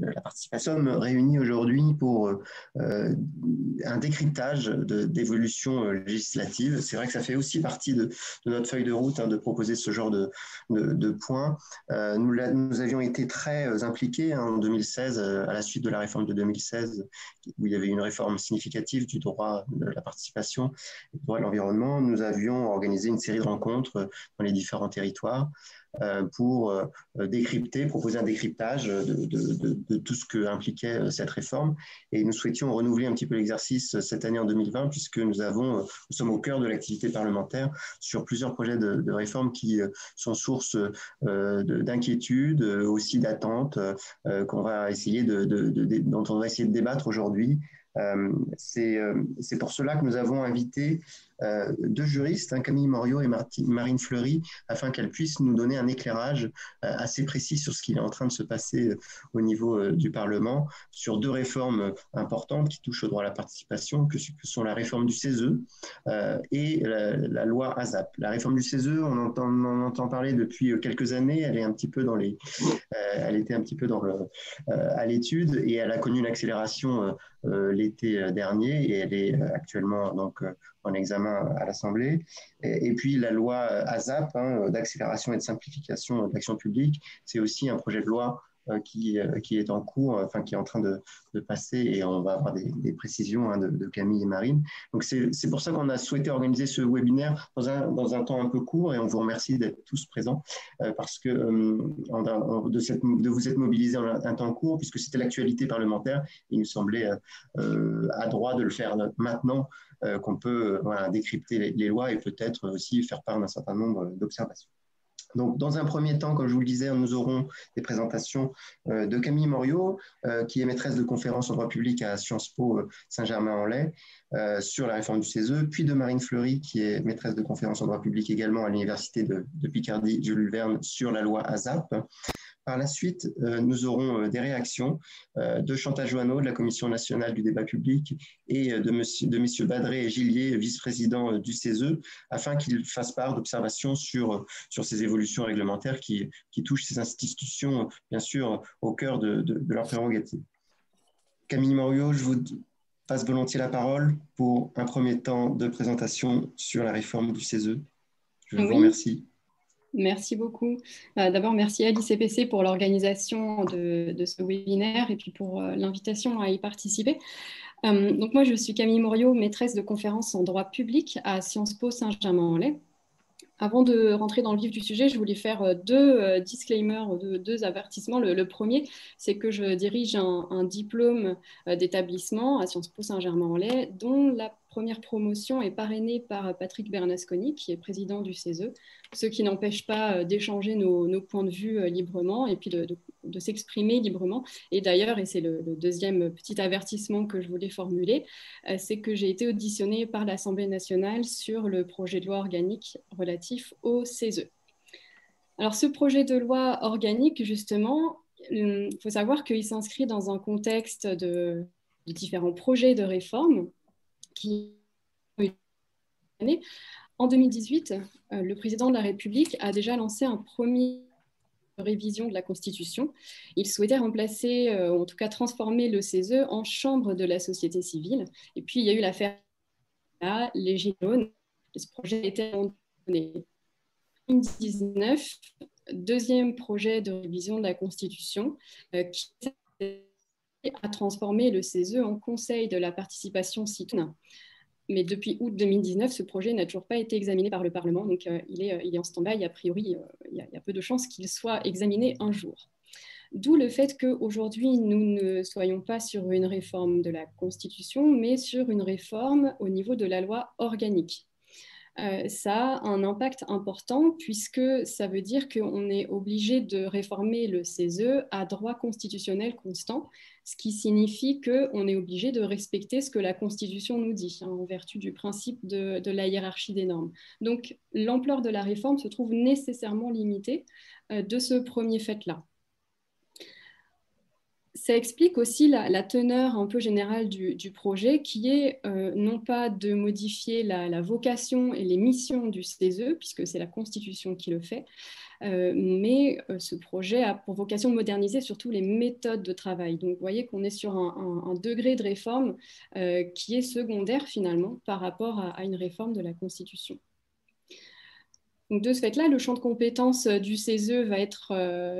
la participation. Nous sommes réunis aujourd'hui pour un décryptage d'évolution législative. C'est vrai que ça fait aussi partie de notre feuille de route de proposer ce genre de points. Nous avions été très impliqués en 2016, à la suite de la réforme de 2016, où il y avait une réforme significative du droit de la participation, du droit de l'environnement. Nous avions organisé une série de rencontres dans les différents territoires pour décrypter, proposer un décryptage de tout ce que impliquait cette réforme. Et nous souhaitions renouveler un petit peu l'exercice cette année en 2020, puisque nous sommes au cœur de l'activité parlementaire sur plusieurs projets de réforme qui sont source d'inquiétudes, aussi d'attentes, dont on va essayer de débattre aujourd'hui. C'est pour cela que nous avons invité deux juristes, Camille Moriot et Marine Fleury, afin qu'elles puissent nous donner un éclairage assez précis sur ce qui est en train de se passer au niveau du Parlement, sur deux réformes importantes qui touchent au droit à la participation, que sont la réforme du CESE et la loi ASAP. La réforme du CESE, on en entend parler depuis quelques années, elle est un petit peu elle était un petit peu à l'étude et elle a connu une accélération l'été dernier et elle est actuellement donc en examen à l'Assemblée. Et puis la loi ASAP, d'accélération et de simplification de l'action publique, c'est aussi un projet de loi qui est en cours, qui est en train de passer, et on va avoir des précisions de Camille et Marine. Donc c'est pour ça qu'on a souhaité organiser ce webinaire dans un temps un peu court, et on vous remercie d'être tous présents parce que de vous être mobilisés en un temps court, puisque c'était l'actualité parlementaire. Il nous semblait adroit de le faire maintenant, qu'on peut décrypter les lois et peut-être aussi faire part d'un certain nombre d'observations. Donc, dans un premier temps, comme je vous le disais, nous aurons des présentations de Camille Moriot, qui est maîtresse de conférence en droit public à Sciences Po Saint-Germain-en-Laye, sur la réforme du CESE, puis de Marine Fleury, qui est maîtresse de conférence en droit public également à l'Université de Picardie, Jules Verne, sur la loi ASAP. Par la suite, nous aurons des réactions de Chantal Joanneau, de la Commission nationale du débat public, et de messieurs Badré et Gillier, vice-présidents du CESE, afin qu'ils fassent part d'observations sur ces évolutions réglementaires qui touchent ces institutions, bien sûr, au cœur de leurs prérogatives. Camille Moriot, je vous passe volontiers la parole pour un premier temps de présentation sur la réforme du CESE. Je vous remercie. Merci beaucoup. D'abord, merci à l'ICPC pour l'organisation de ce webinaire et puis pour l'invitation à y participer. Donc moi, je suis Camille Moriot, maîtresse de conférence en droit public à Sciences Po Saint-Germain-en-Laye. Avant de rentrer dans le vif du sujet, je voulais faire deux disclaimers, deux avertissements. Le premier, c'est que je dirige un diplôme d'établissement à Sciences Po Saint-Germain-en-Laye, dont la première promotion est parrainée par Patrick Bernasconi, qui est président du CESE, ce qui n'empêche pas d'échanger nos points de vue librement et puis de s'exprimer librement. Et d'ailleurs, et c'est le deuxième petit avertissement que je voulais formuler, c'est que j'ai été auditionnée par l'Assemblée nationale sur le projet de loi organique relatif au CESE. Alors, ce projet de loi organique, justement, il faut savoir qu'il s'inscrit dans un contexte de différents projets de réforme qui ont été menés. En 2018, le président de la République a déjà lancé un premier révision de la Constitution. Il souhaitait remplacer, ou en tout cas transformer le CESE en chambre de la société civile. Et puis, il y a eu l'affaire les Gilets jaunes. Ce projet a été abandonné. En 2019, deuxième projet de révision de la Constitution qui a transformé le CESE en Conseil de la participation citoyenne. Mais depuis août 2019, ce projet n'a toujours pas été examiné par le Parlement, donc il est en stand-by. A priori, il y a peu de chances qu'il soit examiné un jour. D'où le fait qu'aujourd'hui, nous ne soyons pas sur une réforme de la Constitution, mais sur une réforme au niveau de la loi organique. Ça a un impact important puisque ça veut dire qu'on est obligé de réformer le CESE à droit constitutionnel constant, ce qui signifie qu'on est obligé de respecter ce que la Constitution nous dit, en vertu du principe de la hiérarchie des normes. Donc, l'ampleur de la réforme se trouve nécessairement limitée de ce premier fait-là. Ça explique aussi la teneur un peu générale du projet, qui est non pas de modifier la vocation et les missions du CESE, puisque c'est la Constitution qui le fait, mais ce projet a pour vocation de moderniser surtout les méthodes de travail. Donc, vous voyez qu'on est sur un degré de réforme qui est secondaire finalement par rapport à une réforme de la Constitution. Donc, de ce fait-là, le champ de compétences du CESE va être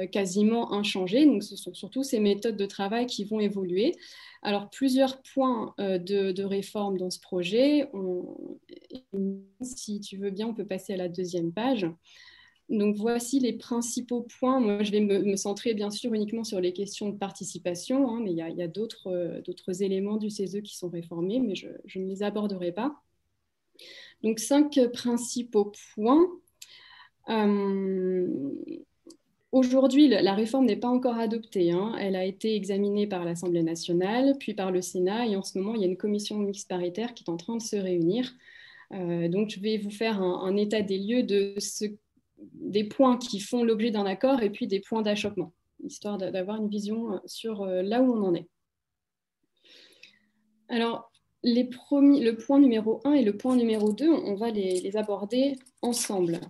quasiment inchangé. Donc, ce sont surtout ces méthodes de travail qui vont évoluer. Alors, plusieurs points de réforme dans ce projet. Si tu veux bien, on peut passer à la deuxième page. Donc, voici les principaux points. Moi, je vais me centrer bien sûr uniquement sur les questions de participation, hein, mais il y a d'autres éléments du CESE qui sont réformés, mais je ne les aborderai pas. Donc, 5 principaux points. Aujourd'hui, la réforme n'est pas encore adoptée, hein. Elle a été examinée par l'Assemblée nationale, puis par le Sénat, et en ce moment, il y a une commission mixte paritaire qui est en train de se réunir. Donc, je vais vous faire un état des lieux des points qui font l'objet d'un accord et puis des points d'achoppement, histoire d'avoir une vision sur là où on en est. Alors, le point numéro 1 et le point numéro 2, on va les aborder ensemble.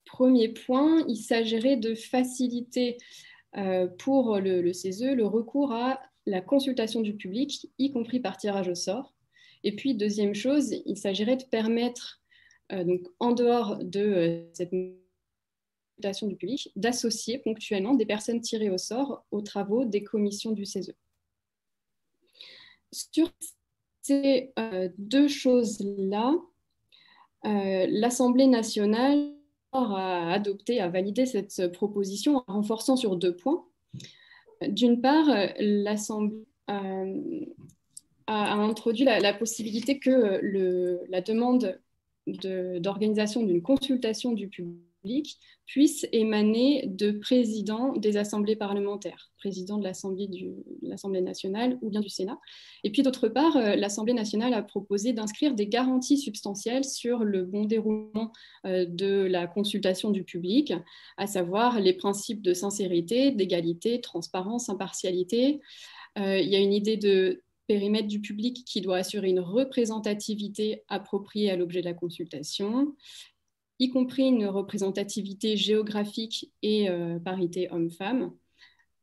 Premier point, il s'agirait de faciliter pour le CESE le recours à la consultation du public, y compris par tirage au sort. Et puis, deuxième chose, il s'agirait de permettre, donc en dehors de cette consultation du public, d'associer ponctuellement des personnes tirées au sort aux travaux des commissions du CESE. Sur ces deux choses-là, l'Assemblée nationale a adopté, a validé cette proposition en renforçant sur 2 points. D'une part, l'Assemblée a introduit la possibilité que la demande d'organisation d'une consultation du public puisse émaner de présidents des assemblées parlementaires, président de l'Assemblée nationale ou bien du Sénat. Et puis d'autre part, l'Assemblée nationale a proposé d'inscrire des garanties substantielles sur le bon déroulement de la consultation du public, à savoir les principes de sincérité, d'égalité, transparence, impartialité. Il y a une idée de périmètre du public qui doit assurer une représentativité appropriée à l'objet de la consultation, y compris une représentativité géographique et parité homme-femme.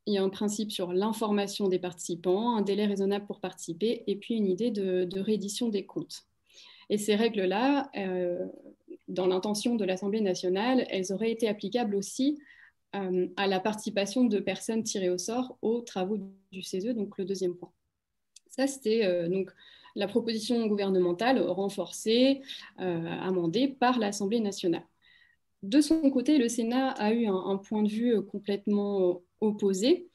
Il y a un principe sur l'information des participants, un délai raisonnable pour participer, et puis une idée de reddition des comptes. Et ces règles-là, dans l'intention de l'Assemblée nationale, elles auraient été applicables aussi à la participation de personnes tirées au sort aux travaux du CESE, donc le deuxième point. Ça, c'était donc la proposition gouvernementale renforcée, amendée par l'Assemblée nationale. De son côté, le Sénat a eu un point de vue complètement opposé.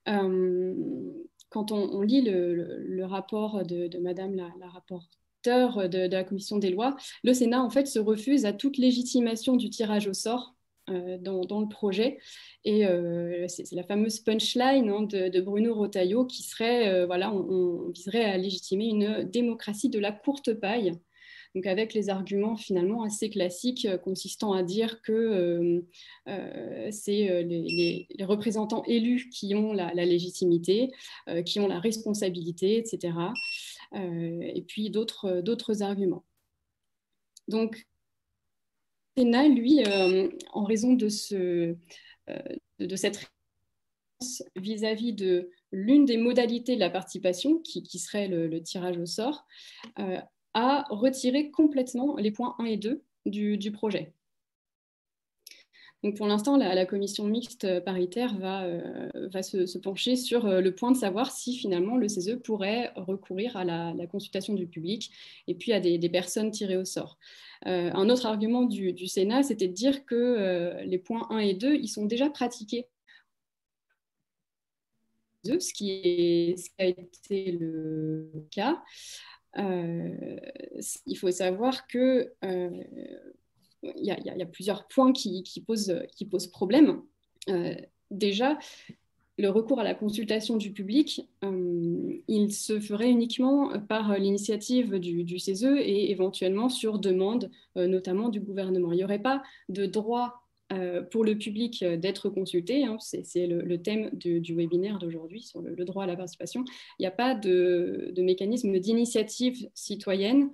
Quand on lit le rapport de Madame la rapporteure de la Commission des lois, le Sénat, en fait, se refuse à toute légitimation du tirage au sort dans le projet. Et c'est la fameuse punchline, hein, de Bruno Retailleau qui serait, voilà, on viserait à légitimer une démocratie de la courte paille. Donc avec les arguments finalement assez classiques consistant à dire que c'est les représentants élus qui ont la légitimité, qui ont la responsabilité, etc. Et puis d'autres arguments. Donc, le Sénat, lui, en raison de cette réponse vis-à-vis de l'une des modalités de la participation, qui serait le tirage au sort, a retiré complètement les points 1 et 2 du projet. Donc pour l'instant, la commission mixte paritaire va se pencher sur le point de savoir si finalement le CESE pourrait recourir à la consultation du public et puis à des personnes tirées au sort. Un autre argument du Sénat, c'était de dire que les points 1 et 2, ils sont déjà pratiqués. Ce qui a été le cas. Il faut savoir que il y a plusieurs points qui posent problème. Déjà, le recours à la consultation du public, il se ferait uniquement par l'initiative du CESE et éventuellement sur demande, notamment du gouvernement. Il n'y aurait pas de droit pour le public d'être consulté, hein, c'est le thème du webinaire d'aujourd'hui sur le droit à la participation. Il n'y a pas de mécanisme d'initiative citoyenne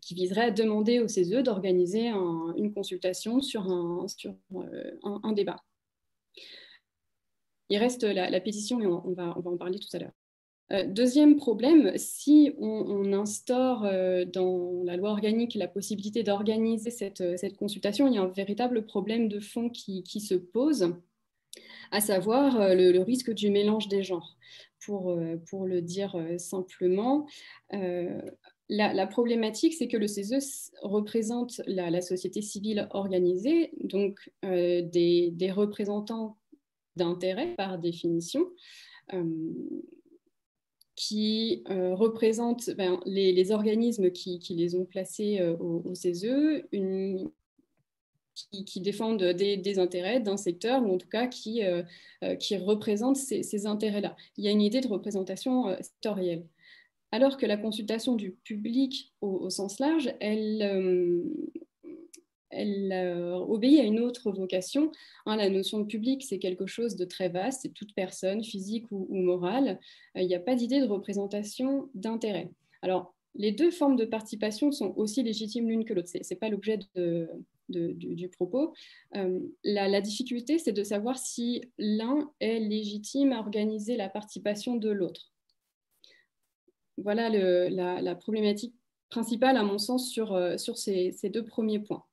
qui viserait à demander au CESE d'organiser une consultation sur un débat. Il reste la pétition, mais on va en parler tout à l'heure. Deuxième problème, si on instaure dans la loi organique la possibilité d'organiser cette consultation, il y a un véritable problème de fond qui se pose, à savoir le risque du mélange des genres. Pour le dire simplement, la problématique, c'est que le CESE représente la société civile organisée, donc des représentants d'intérêt par définition, qui représentent les organismes qui les ont placés au CESE, qui défendent des intérêts d'un secteur, ou en tout cas qui représentent ces intérêts-là. Il y a une idée de représentation sectorielle. Alors que la consultation du public au sens large, elle obéit à une autre vocation. La notion de public, c'est quelque chose de très vaste, c'est toute personne, physique ou morale. Il n'y a pas d'idée de représentation d'intérêt. Alors, les deux formes de participation sont aussi légitimes l'une que l'autre. Ce n'est pas l'objet du propos. La difficulté, c'est de savoir si l'un est légitime à organiser la participation de l'autre. Voilà la problématique principale, à mon sens, sur ces deux premiers points.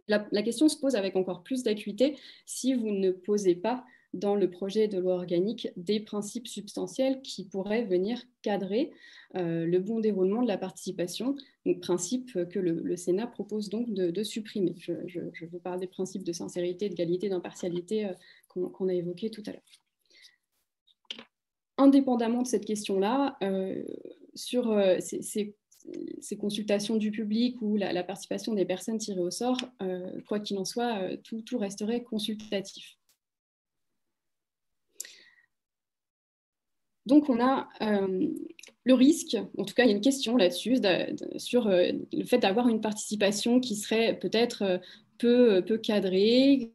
La question se pose avec encore plus d'acuité si vous ne posez pas dans le projet de loi organique des principes substantiels qui pourraient venir cadrer le bon déroulement de la participation, donc principes que le Sénat propose donc de supprimer. Je vous parle des principes de sincérité, d'égalité, d'impartialité qu'on a évoqués tout à l'heure. Indépendamment de cette question-là, sur ces consultations du public ou la participation des personnes tirées au sort, quoi qu'il en soit, tout resterait consultatif. Donc on a le risque, en tout cas il y a une question là-dessus, sur le fait d'avoir une participation qui serait peut-être peu cadrée,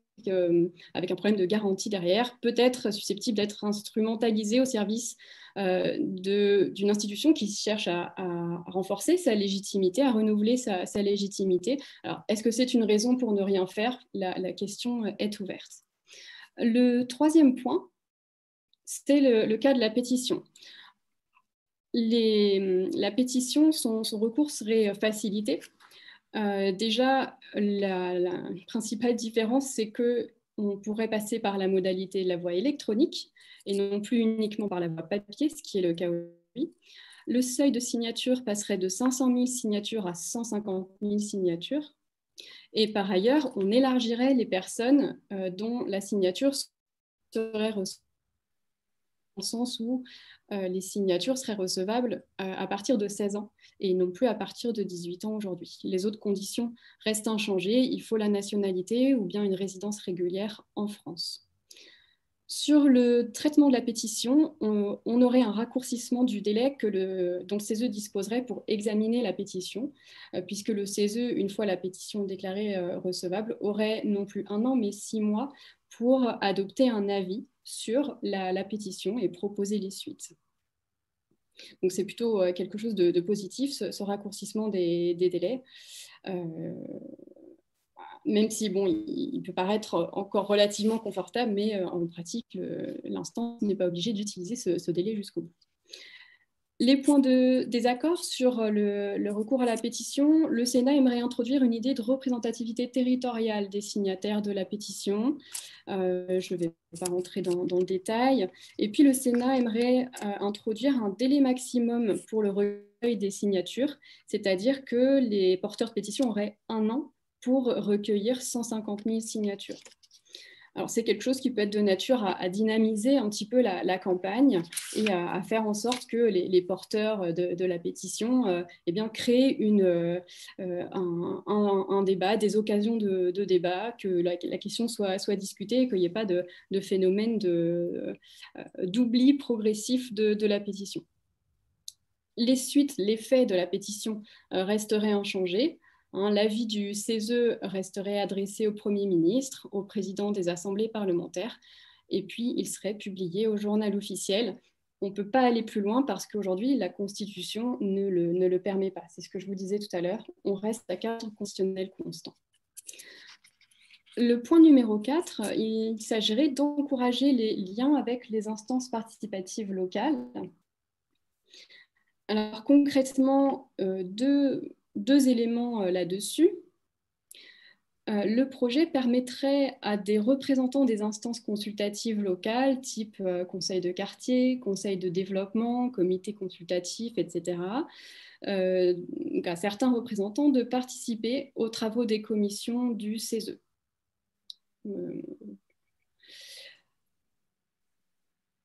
avec un problème de garantie derrière, peut-être susceptible d'être instrumentalisée au service d'une institution qui cherche à renforcer sa légitimité, à renouveler sa légitimité. Alors, est-ce que c'est une raison pour ne rien faire? La question est ouverte. Le troisième point, c'est le cas de la pétition. La pétition, son recours serait facilité. Déjà, la principale différence, c'est qu'on pourrait passer par la modalité de la voie électronique et non plus uniquement par la voie papier, ce qui est le cas aujourd'hui. Le seuil de signature passerait de 500 000 signatures à 150 000 signatures. Et par ailleurs, on élargirait les personnes dont la signature serait recevable, dans le sens où les signatures seraient recevables à partir de 16 ans et non plus à partir de 18 ans aujourd'hui. Les autres conditions restent inchangées. Il faut la nationalité ou bien une résidence régulière en France. Sur le traitement de la pétition, on aurait un raccourcissement du délai dont le CESE disposerait pour examiner la pétition, puisque le CESE, une fois la pétition déclarée recevable, aurait non plus 1 an, mais 6 mois pour adopter un avis sur la pétition et proposer les suites. Donc c'est plutôt quelque chose de positif, ce raccourcissement des délais. Même si bon, il peut paraître encore relativement confortable, mais en pratique, l'instance n'est pas obligée d'utiliser ce délai jusqu'au bout. Les points de désaccord sur le recours à la pétition, le Sénat aimerait introduire une idée de représentativité territoriale des signataires de la pétition. Je ne vais pas rentrer dans le détail. Et puis le Sénat aimerait introduire un délai maximum pour le recueil des signatures, c'est-à-dire que les porteurs de pétition auraient 1 an pour recueillir 150 000 signatures. Alors, c'est quelque chose qui peut être de nature à dynamiser un petit peu la campagne et à faire en sorte que les porteurs de la pétition eh bien, créent un débat, des occasions de débat, que la question soit discutée, qu'il n'y ait pas de phénomène d'oubli progressif de la pétition. Les suites, les faits de la pétition resteraient inchangés. L'avis du CESE resterait adressé au Premier ministre, au président des assemblées parlementaires, et puis il serait publié au journal officiel. on ne peut pas aller plus loin parce qu'aujourd'hui, la Constitution ne le permet pas. C'est ce que je vous disais tout à l'heure. On reste à cadre constitutionnel constant. Le point numéro 4, il s'agirait d'encourager les liens avec les instances participatives locales. Alors concrètement, deux éléments là-dessus. Le projet permettrait à des représentants des instances consultatives locales, type conseil de quartier, conseil de développement, comité consultatif, etc., à certains représentants de participer aux travaux des commissions du CESE.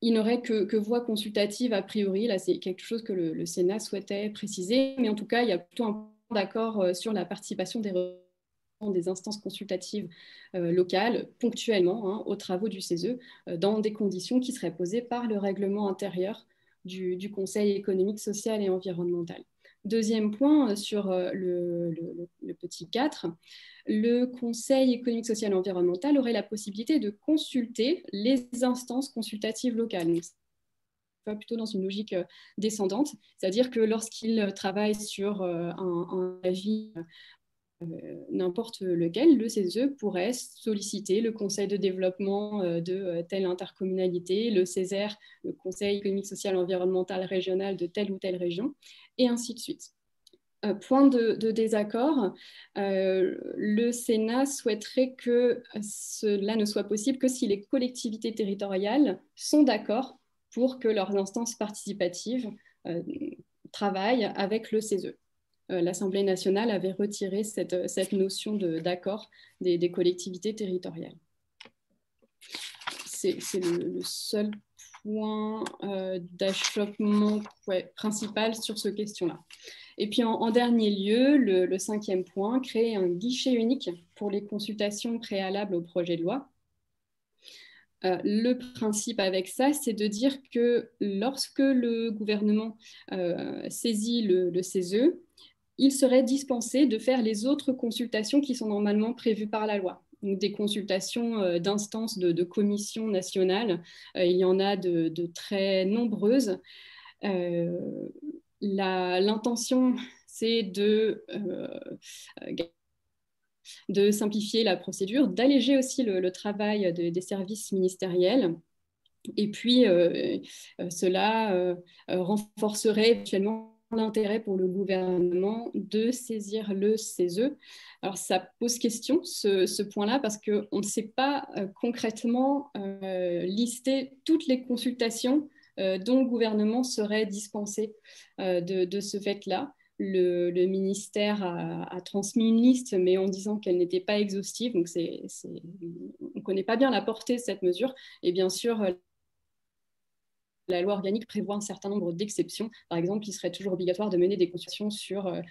Il n'aurait que voix consultative a priori. Là, c'est quelque chose que le Sénat souhaitait préciser, mais en tout cas, il y a plutôt un point d'accord sur la participation des instances consultatives locales ponctuellement aux travaux du CESE dans des conditions qui seraient posées par le règlement intérieur du Conseil économique, social et environnemental. Deuxième point sur le petit 4, le Conseil économique, social et environnemental aurait la possibilité de consulter les instances consultatives locales. Donc, plutôt dans une logique descendante, c'est-à-dire que lorsqu'il travaille sur un avis n'importe lequel, le CESE pourrait solliciter le conseil de développement de telle intercommunalité, le CESER, le Conseil économique, social et environnemental régional de telle ou telle région, et ainsi de suite. Point de désaccord, le Sénat souhaiterait que cela ne soit possible que si les collectivités territoriales sont d'accord pour que leurs instances participatives travaillent avec le CESE. L'Assemblée nationale avait retiré cette notion d'accord des collectivités territoriales. C'est le seul point d'achoppement principal sur cette question-là. Et puis en dernier lieu, le cinquième point, créer un guichet unique pour les consultations préalables au projet de loi. Le principe avec ça, c'est de dire que lorsque le gouvernement saisit le CESE, il serait dispensé de faire les autres consultations qui sont normalement prévues par la loi. Donc, des consultations d'instances de commissions nationales, il y en a de très nombreuses. L'intention, c'est de simplifier la procédure, d'alléger aussi le travail des services ministériels. Et puis, cela renforcerait éventuellement l'intérêt pour le gouvernement de saisir le CESE. Alors, ça pose question, ce point-là, parce qu'on ne sait pas concrètement lister toutes les consultations dont le gouvernement serait dispensé de ce fait-là. Le ministère a transmis une liste, mais en disant qu'elle n'était pas exhaustive. Donc, on ne connaît pas bien la portée de cette mesure. Et bien sûr, la loi organique prévoit un certain nombre d'exceptions. Par exemple, il serait toujours obligatoire de mener des consultations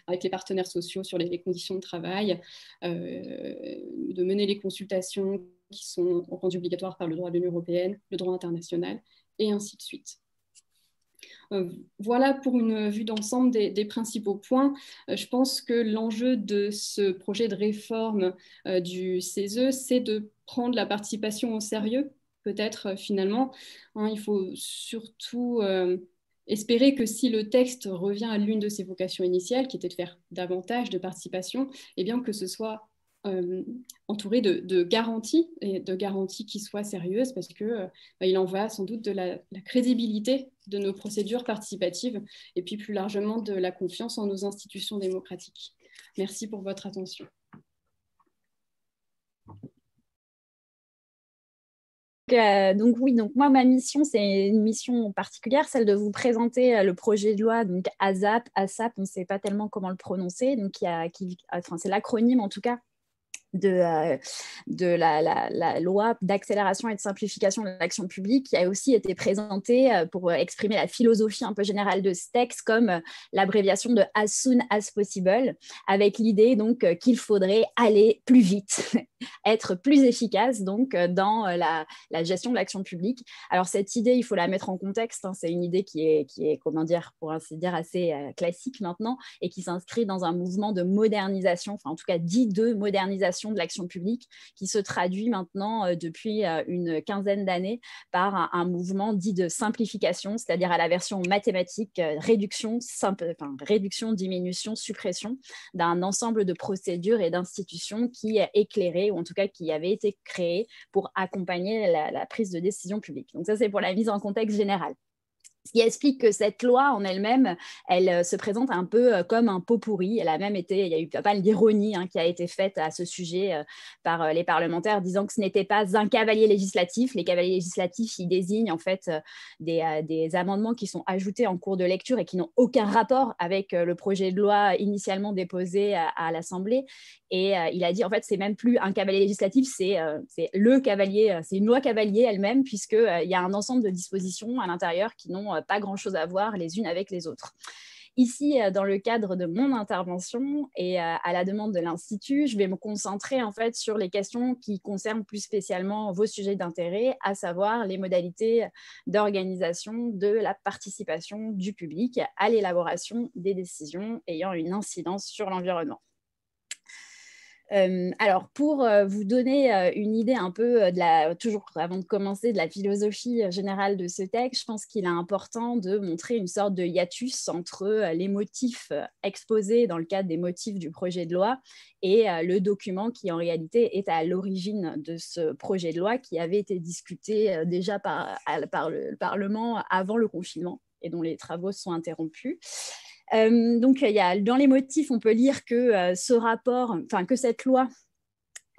avec les partenaires sociaux sur les conditions de travail, de mener les consultations qui sont rendues obligatoires par le droit de l'Union européenne, le droit international, et ainsi de suite. Voilà pour une vue d'ensemble des principaux points. Je pense que l'enjeu de ce projet de réforme du CESE, c'est de prendre la participation au sérieux, peut-être finalement. Il faut surtout espérer que si le texte revient à l'une de ses vocations initiales, qui était de faire davantage de participation, eh bien que ce soit entouré de garanties, et de garanties qui soient sérieuses, parce que il en va sans doute de la crédibilité de nos procédures participatives, et puis plus largement de la confiance en nos institutions démocratiques. Merci pour votre attention. Donc oui, donc moi, ma mission, c'est une mission particulière, celle de vous présenter le projet de loi, donc ASAP, on ne sait pas tellement comment le prononcer, donc c'est l'acronyme en tout cas, de la loi d'accélération et de simplification de l'action publique, qui a aussi été présentée pour exprimer la philosophie un peu générale de ce texte comme l'abréviation de as soon as possible, avec l'idée donc qu'il faudrait aller plus vite, être plus efficace donc dans la gestion de l'action publique. Alors cette idée, il faut la mettre en contexte, c'est une idée qui est comment dire, pour ainsi dire, assez classique maintenant, et qui s'inscrit dans un mouvement de modernisation, enfin en tout cas dit de modernisation d'évaluation de l'action publique qui se traduit maintenant depuis une quinzaine d'années par un mouvement dit de simplification, c'est-à-dire à la version mathématique, réduction, diminution, suppression d'un ensemble de procédures et d'institutions qui éclairaient, ou en tout cas qui avaient été créées pour accompagner la prise de décision publique. Donc ça, c'est pour la mise en contexte général. Ce qui explique que cette loi en elle-même, elle se présente un peu comme un pot pourri. Elle a même été, il y a eu pas mal d'ironie qui a été faite à ce sujet par les parlementaires, disant que ce n'était pas un cavalier législatif. Les cavaliers législatifs, ils désignent en fait des amendements qui sont ajoutés en cours de lecture et qui n'ont aucun rapport avec le projet de loi initialement déposé à l'Assemblée. Et il a dit, en fait, c'est même plus un cavalier législatif, c'est le cavalier, c'est une loi cavalier elle-même, puisqu'il y a un ensemble de dispositions à l'intérieur qui n'ont pas grand-chose à voir les unes avec les autres. Ici, dans le cadre de mon intervention et à la demande de l'Institut, je vais me concentrer en fait sur les questions qui concernent plus spécialement vos sujets d'intérêt, à savoir les modalités d'organisation de la participation du public à l'élaboration des décisions ayant une incidence sur l'environnement. Alors, pour vous donner une idée un peu, toujours avant de commencer, de la philosophie générale de ce texte, je pense qu'il est important de montrer une sorte de hiatus entre les motifs exposés dans le cadre des motifs du projet de loi et le document qui, en réalité, est à l'origine de ce projet de loi qui avait été discuté déjà par le Parlement avant le confinement et dont les travaux sont interrompus. Donc, dans les motifs, on peut lire que ce rapport, que cette loi,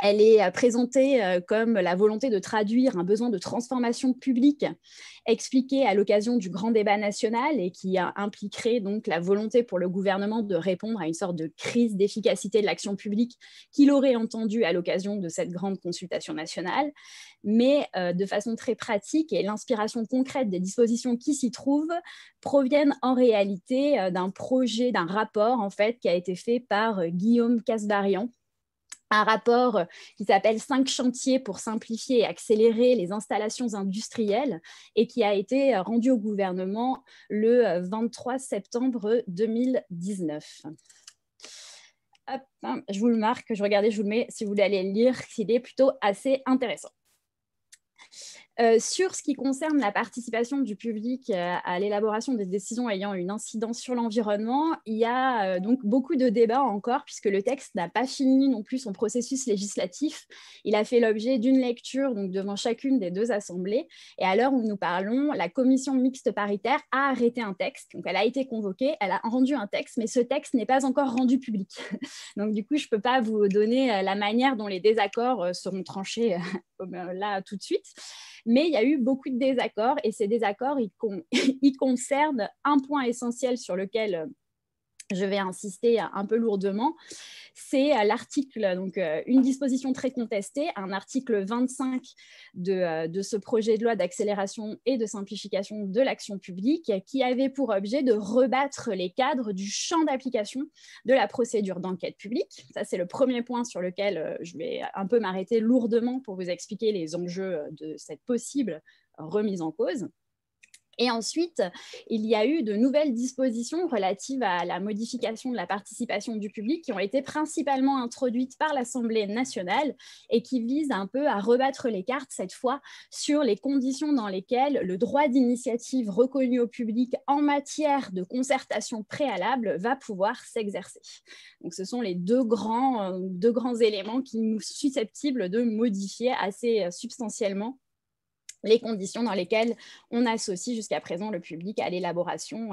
elle est présentée comme la volonté de traduire un besoin de transformation publique expliqué à l'occasion du grand débat national et qui impliquerait donc la volonté pour le gouvernement de répondre à une sorte de crise d'efficacité de l'action publique qu'il aurait entendue à l'occasion de cette grande consultation nationale. Mais de façon très pratique, et l'inspiration concrète des dispositions qui s'y trouvent proviennent en réalité d'un projet, d'un rapport en fait, qui a été fait par Guillaume Kasbarian, un rapport qui s'appelle « 5 chantiers pour simplifier et accélérer les installations industrielles » et qui a été rendu au gouvernement le 23 septembre 2019. Hop, je vous le marque, je vous le mets si vous voulez aller le lire, il est plutôt assez intéressant. Sur ce qui concerne la participation du public à l'élaboration des décisions ayant une incidence sur l'environnement, il y a donc beaucoup de débats encore, puisque le texte n'a pas fini non plus son processus législatif. Il a fait l'objet d'une lecture donc, devant chacune des deux assemblées. Et à l'heure où nous parlons, la commission mixte paritaire a arrêté un texte. Donc, elle a été convoquée, elle a rendu un texte, mais ce texte n'est pas encore rendu public. Donc, du coup, je ne peux pas vous donner la manière dont les désaccords seront tranchés là tout de suite. Mais il y a eu beaucoup de désaccords et ces désaccords, ils concernent un point essentiel sur lequel je vais insister un peu lourdement, c'est l'article, donc une disposition très contestée, un article 25 de ce projet de loi d'accélération et de simplification de l'action publique qui avait pour objet de rebattre les cadres du champ d'application de la procédure d'enquête publique. Ça, c'est le premier point sur lequel je vais un peu m'arrêter lourdement pour vous expliquer les enjeux de cette possible remise en cause. Et ensuite, il y a eu de nouvelles dispositions relatives à la modification de la participation du public qui ont été principalement introduites par l'Assemblée nationale et qui visent un peu à rebattre les cartes, cette fois, sur les conditions dans lesquelles le droit d'initiative reconnu au public en matière de concertation préalable va pouvoir s'exercer. Donc, ce sont les deux grands éléments qui nous sont susceptibles de modifier assez substantiellement les conditions dans lesquelles on associe jusqu'à présent le public à l'élaboration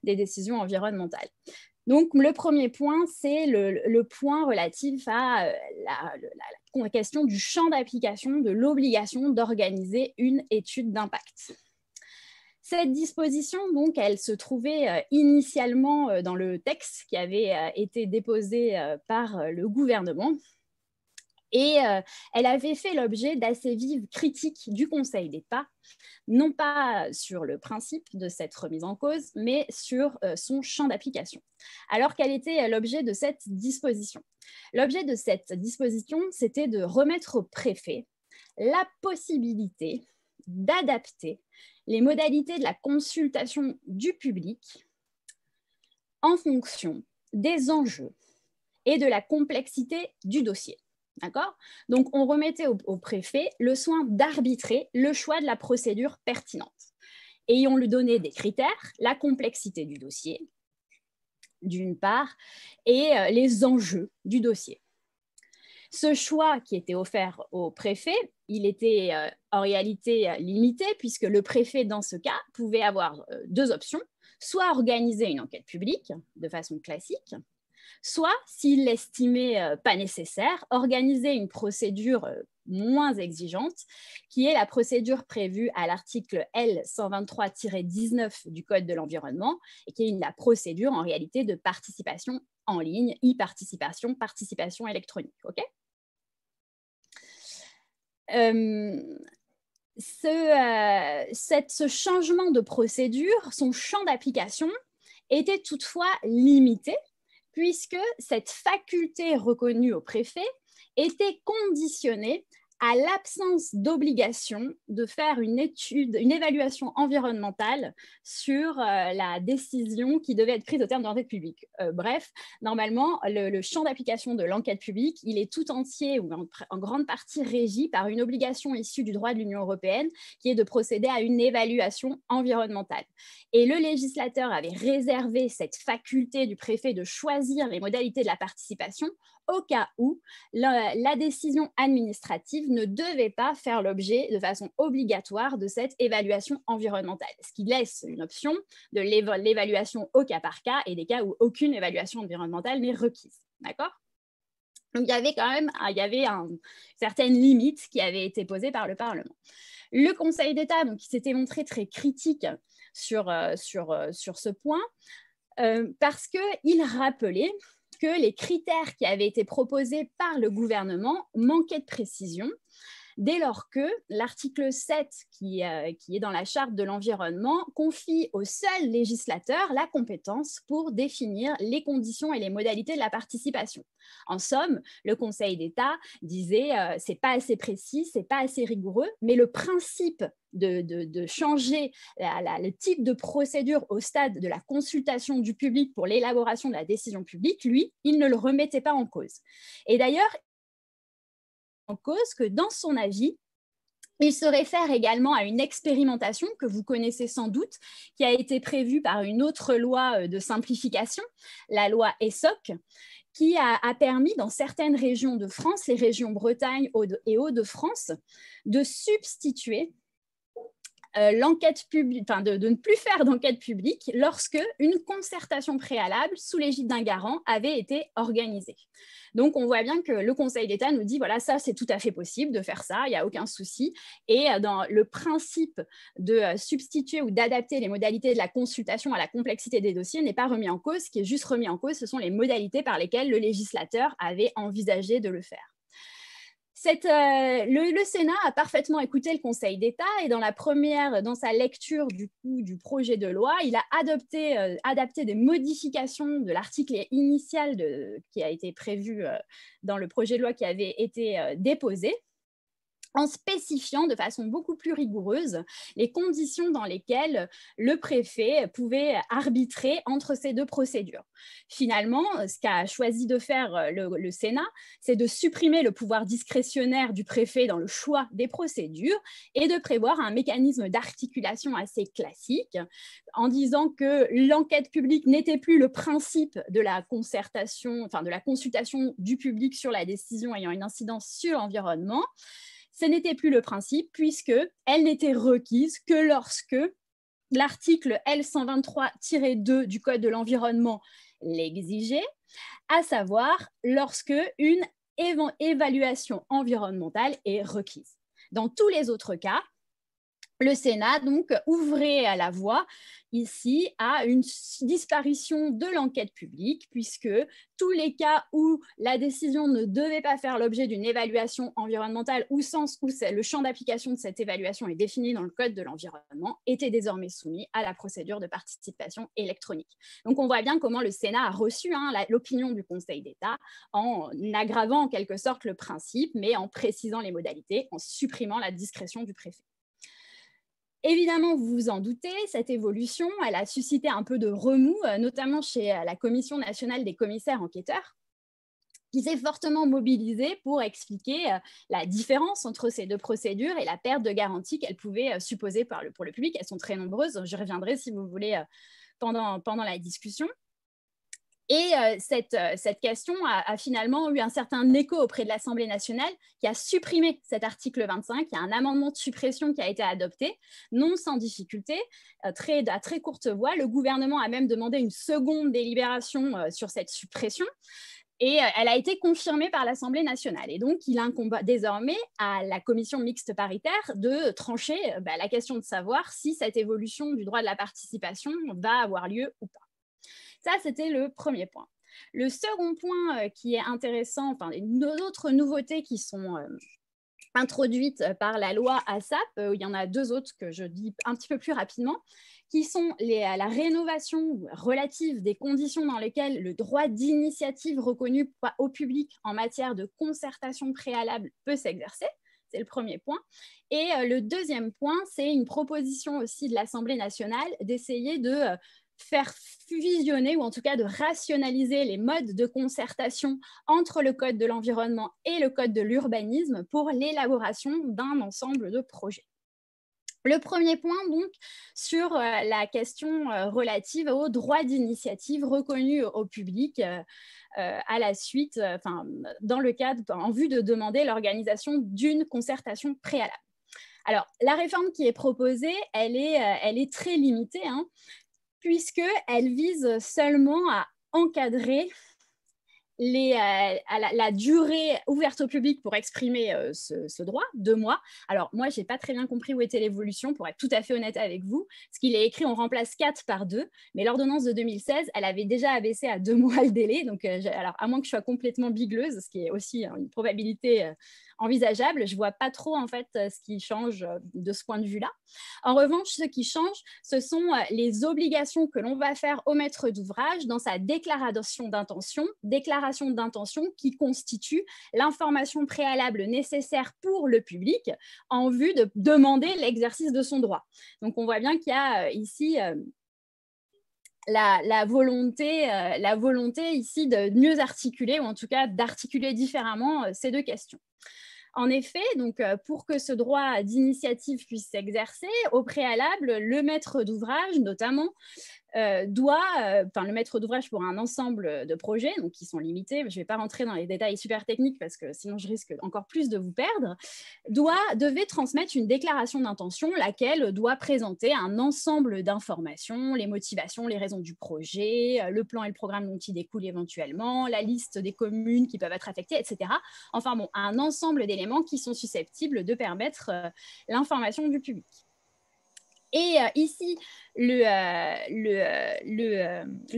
des décisions environnementales. Donc, le premier point, c'est le point relatif à la question du champ d'application de l'obligation d'organiser une étude d'impact. Cette disposition, donc, elle se trouvait initialement dans le texte qui avait été déposé par le gouvernement. Et elle avait fait l'objet d'assez vives critiques du Conseil d'État, non pas sur le principe de cette remise en cause, mais sur son champ d'application, alors quel était l'objet de cette disposition. L'objet de cette disposition, c'était de remettre au préfet la possibilité d'adapter les modalités de la consultation du public en fonction des enjeux et de la complexité du dossier. D'accord? Donc, on remettait au préfet le soin d'arbitrer le choix de la procédure pertinente. Et on lui donnait des critères, la complexité du dossier, d'une part, et les enjeux du dossier. Ce choix qui était offert au préfet, il était en réalité limité, puisque le préfet, dans ce cas, pouvait avoir deux options, soit organiser une enquête publique de façon classique, soit, s'il l'estimait pas nécessaire, organiser une procédure moins exigeante, qui est la procédure prévue à l'article L123-19 du Code de l'environnement, et qui est la procédure en réalité de participation en ligne, e-participation, participation électronique. Okay, ce changement de procédure, son champ d'application était toutefois limité, puisque cette faculté reconnue au préfet était conditionnée à l'absence d'obligation de faire une évaluation environnementale sur la décision qui devait être prise au terme de l'enquête publique. Bref, normalement, le champ d'application de l'enquête publique, il est tout entier ou en grande partie régi par une obligation issue du droit de l'Union européenne qui est de procéder à une évaluation environnementale. Et le législateur avait réservé cette faculté du préfet de choisir les modalités de la participation au cas où la décision administrative ne devait pas faire l'objet de façon obligatoire de cette évaluation environnementale, ce qui laisse une option de l'évaluation au cas par cas et des cas où aucune évaluation environnementale n'est requise. D'accord ? Donc, il y avait quand même certaines limites qui avaient été posées par le Parlement. Le Conseil d'État, qui s'était montré très critique sur ce point, parce qu'il rappelait que les critères qui avaient été proposés par le gouvernement manquaient de précision, dès lors que l'article 7, qui est dans la Charte de l'environnement, confie au seul législateur la compétence pour définir les conditions et les modalités de la participation. En somme, le Conseil d'État disait c'est pas assez précis, c'est pas assez rigoureux, mais le principe de changer le type de procédure au stade de la consultation du public pour l'élaboration de la décision publique, lui, il ne le remettait pas en cause. Et d'ailleurs, en cause que dans son avis, il se réfère également à une expérimentation que vous connaissez sans doute, qui a été prévue par une autre loi de simplification, la loi ESSOC, qui a permis dans certaines régions de France, les régions Bretagne et Hauts-de-France, de substituer l'enquête publique, de ne plus faire d'enquête publique lorsque une concertation préalable sous l'égide d'un garant avait été organisée. Donc, on voit bien que le Conseil d'État nous dit, voilà, ça, c'est tout à fait possible de faire ça, il n'y a aucun souci. Et dans le principe de substituer ou d'adapter les modalités de la consultation à la complexité des dossiers n'est pas remis en cause. Ce qui est juste remis en cause, ce sont les modalités par lesquelles le législateur avait envisagé de le faire. Le Sénat a parfaitement écouté le Conseil d'État et dans sa lecture du projet de loi, il a adapté des modifications de l'article initial qui a été prévu dans le projet de loi qui avait été déposé, en spécifiant de façon beaucoup plus rigoureuse les conditions dans lesquelles le préfet pouvait arbitrer entre ces deux procédures. Finalement, ce qu'a choisi de faire le Sénat, c'est de supprimer le pouvoir discrétionnaire du préfet dans le choix des procédures et de prévoir un mécanisme d'articulation assez classique en disant que l'enquête publique n'était plus le principe de la concertation, de la consultation du public sur la décision ayant une incidence sur l'environnement. Ce n'était plus le principe puisqu'elle n'était requise que lorsque l'article L123-2 du Code de l'environnement l'exigeait, à savoir lorsque une évaluation environnementale est requise. Dans tous les autres cas, le Sénat donc ouvrait à la voie ici à une disparition de l'enquête publique, puisque tous les cas où la décision ne devait pas faire l'objet d'une évaluation environnementale ou où le champ d'application de cette évaluation est défini dans le Code de l'environnement étaient désormais soumis à la procédure de participation électronique. Donc on voit bien comment le Sénat a reçu l'opinion du Conseil d'État en aggravant en quelque sorte le principe, mais en précisant les modalités, en supprimant la discrétion du préfet. Évidemment, vous vous en doutez, cette évolution, elle a suscité un peu de remous, notamment chez la Commission nationale des commissaires enquêteurs, qui s'est fortement mobilisée pour expliquer la différence entre ces deux procédures et la perte de garantie qu'elles pouvaient supposer pour le public. Elles sont très nombreuses, je reviendrai si vous voulez pendant la discussion. Et cette question a finalement eu un certain écho auprès de l'Assemblée nationale qui a supprimé cet article 25. Il y a un amendement de suppression qui a été adopté, non sans difficulté, à très courte voie. Le gouvernement a même demandé une seconde délibération sur cette suppression. Et elle a été confirmée par l'Assemblée nationale. Et donc, il incombe désormais à la commission mixte paritaire de trancher la question de savoir si cette évolution du droit de la participation va avoir lieu ou pas. Ça, c'était le premier point. Le second point qui est intéressant, enfin, les autres nouveautés qui sont introduites par la loi ASAP, il y en a deux autres que je dis un petit peu plus rapidement, qui sont la rénovation relative des conditions dans lesquelles le droit d'initiative reconnu au public en matière de concertation préalable peut s'exercer. C'est le premier point. Et le deuxième point, c'est une proposition aussi de l'Assemblée nationale d'essayer de faire fusionner ou en tout cas de rationaliser les modes de concertation entre le Code de l'environnement et le Code de l'urbanisme pour l'élaboration d'un ensemble de projets. Le premier point, donc, sur la question relative au droit d'initiative reconnu au public à la suite, dans le cadre, en vue de demander l'organisation d'une concertation préalable. Alors, la réforme qui est proposée, elle est très limitée, puisqu'elle vise seulement à encadrer la durée ouverte au public pour exprimer ce droit, 2 mois. Alors, moi, je n'ai pas très bien compris où était l'évolution, pour être tout à fait honnête avec vous. Ce qu'il est écrit, on remplace 4 par 2, mais l'ordonnance de 2016, elle avait déjà abaissé à 2 mois le délai. Donc, alors, à moins que je sois complètement bigleuse, ce qui est aussi une probabilité envisageable, je ne vois pas trop en fait ce qui change de ce point de vue-là. En revanche, ce qui change, ce sont les obligations que l'on va faire au maître d'ouvrage dans sa déclaration d'intention qui constitue l'information préalable nécessaire pour le public en vue de demander l'exercice de son droit. Donc, on voit bien qu'il y a ici la volonté ici de mieux articuler, ou en tout cas d'articuler différemment ces deux questions. En effet, donc, pour que ce droit d'initiative puisse s'exercer, au préalable, le maître d'ouvrage, notamment, le maître d'ouvrage pour un ensemble de projets, donc qui sont limités, je ne vais pas rentrer dans les détails super techniques parce que sinon je risque encore plus de vous perdre, devait transmettre une déclaration d'intention, laquelle doit présenter un ensemble d'informations, les motivations, les raisons du projet, le plan et le programme dont il découle éventuellement, la liste des communes qui peuvent être affectées, etc. Enfin bon, un ensemble d'éléments qui sont susceptibles de permettre l'information du public. Et ici, le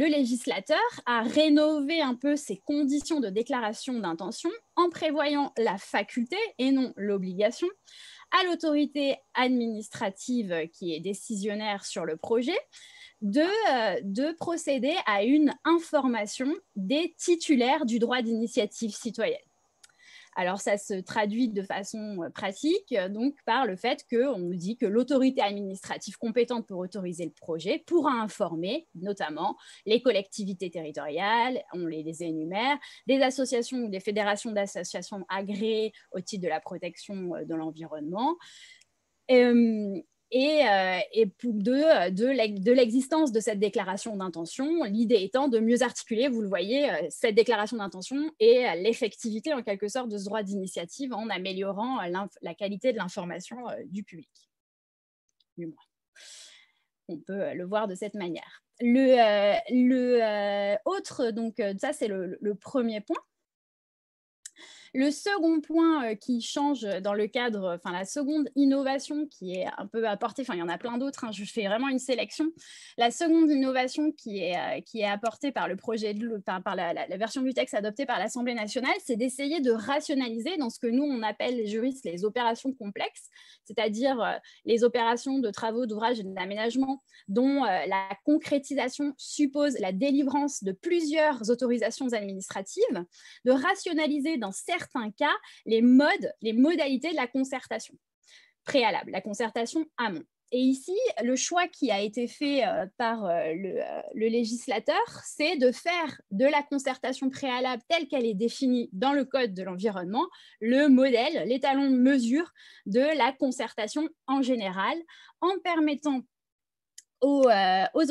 législateur a rénové un peu ces conditions de déclaration d'intention en prévoyant la faculté et non l'obligation à l'autorité administrative qui est décisionnaire sur le projet de procéder à une information des titulaires du droit d'initiative citoyenne. Alors, ça se traduit de façon pratique donc, par le fait qu'on nous dit que l'autorité administrative compétente pour autoriser le projet pourra informer notamment les collectivités territoriales, on les énumère, des associations ou des fédérations d'associations agréées au titre de la protection de l'environnement, et de l'existence de cette déclaration d'intention, l'idée étant de mieux articuler, vous le voyez, cette déclaration d'intention et l'effectivité en quelque sorte de ce droit d'initiative en améliorant la qualité de l'information du public. Du moins, on peut le voir de cette manière. Donc ça c'est le premier point. Le second point qui change dans le cadre, la seconde innovation qui est un peu apportée, il y en a plein d'autres, je fais vraiment une sélection. La seconde innovation qui est apportée par le projet par la version du texte adoptée par l'Assemblée nationale, c'est d'essayer de rationaliser dans ce que nous, on appelle les juristes les opérations complexes, c'est-à-dire les opérations de travaux, d'ouvrages et d'aménagement dont la concrétisation suppose la délivrance de plusieurs autorisations administratives, de rationaliser dans certains cas les modalités de la concertation préalable, la concertation amont. Et ici, le choix qui a été fait par le législateur, c'est de faire de la concertation préalable telle qu'elle est définie dans le Code de l'environnement le modèle, l'étalon de mesure de la concertation en général, en permettant aux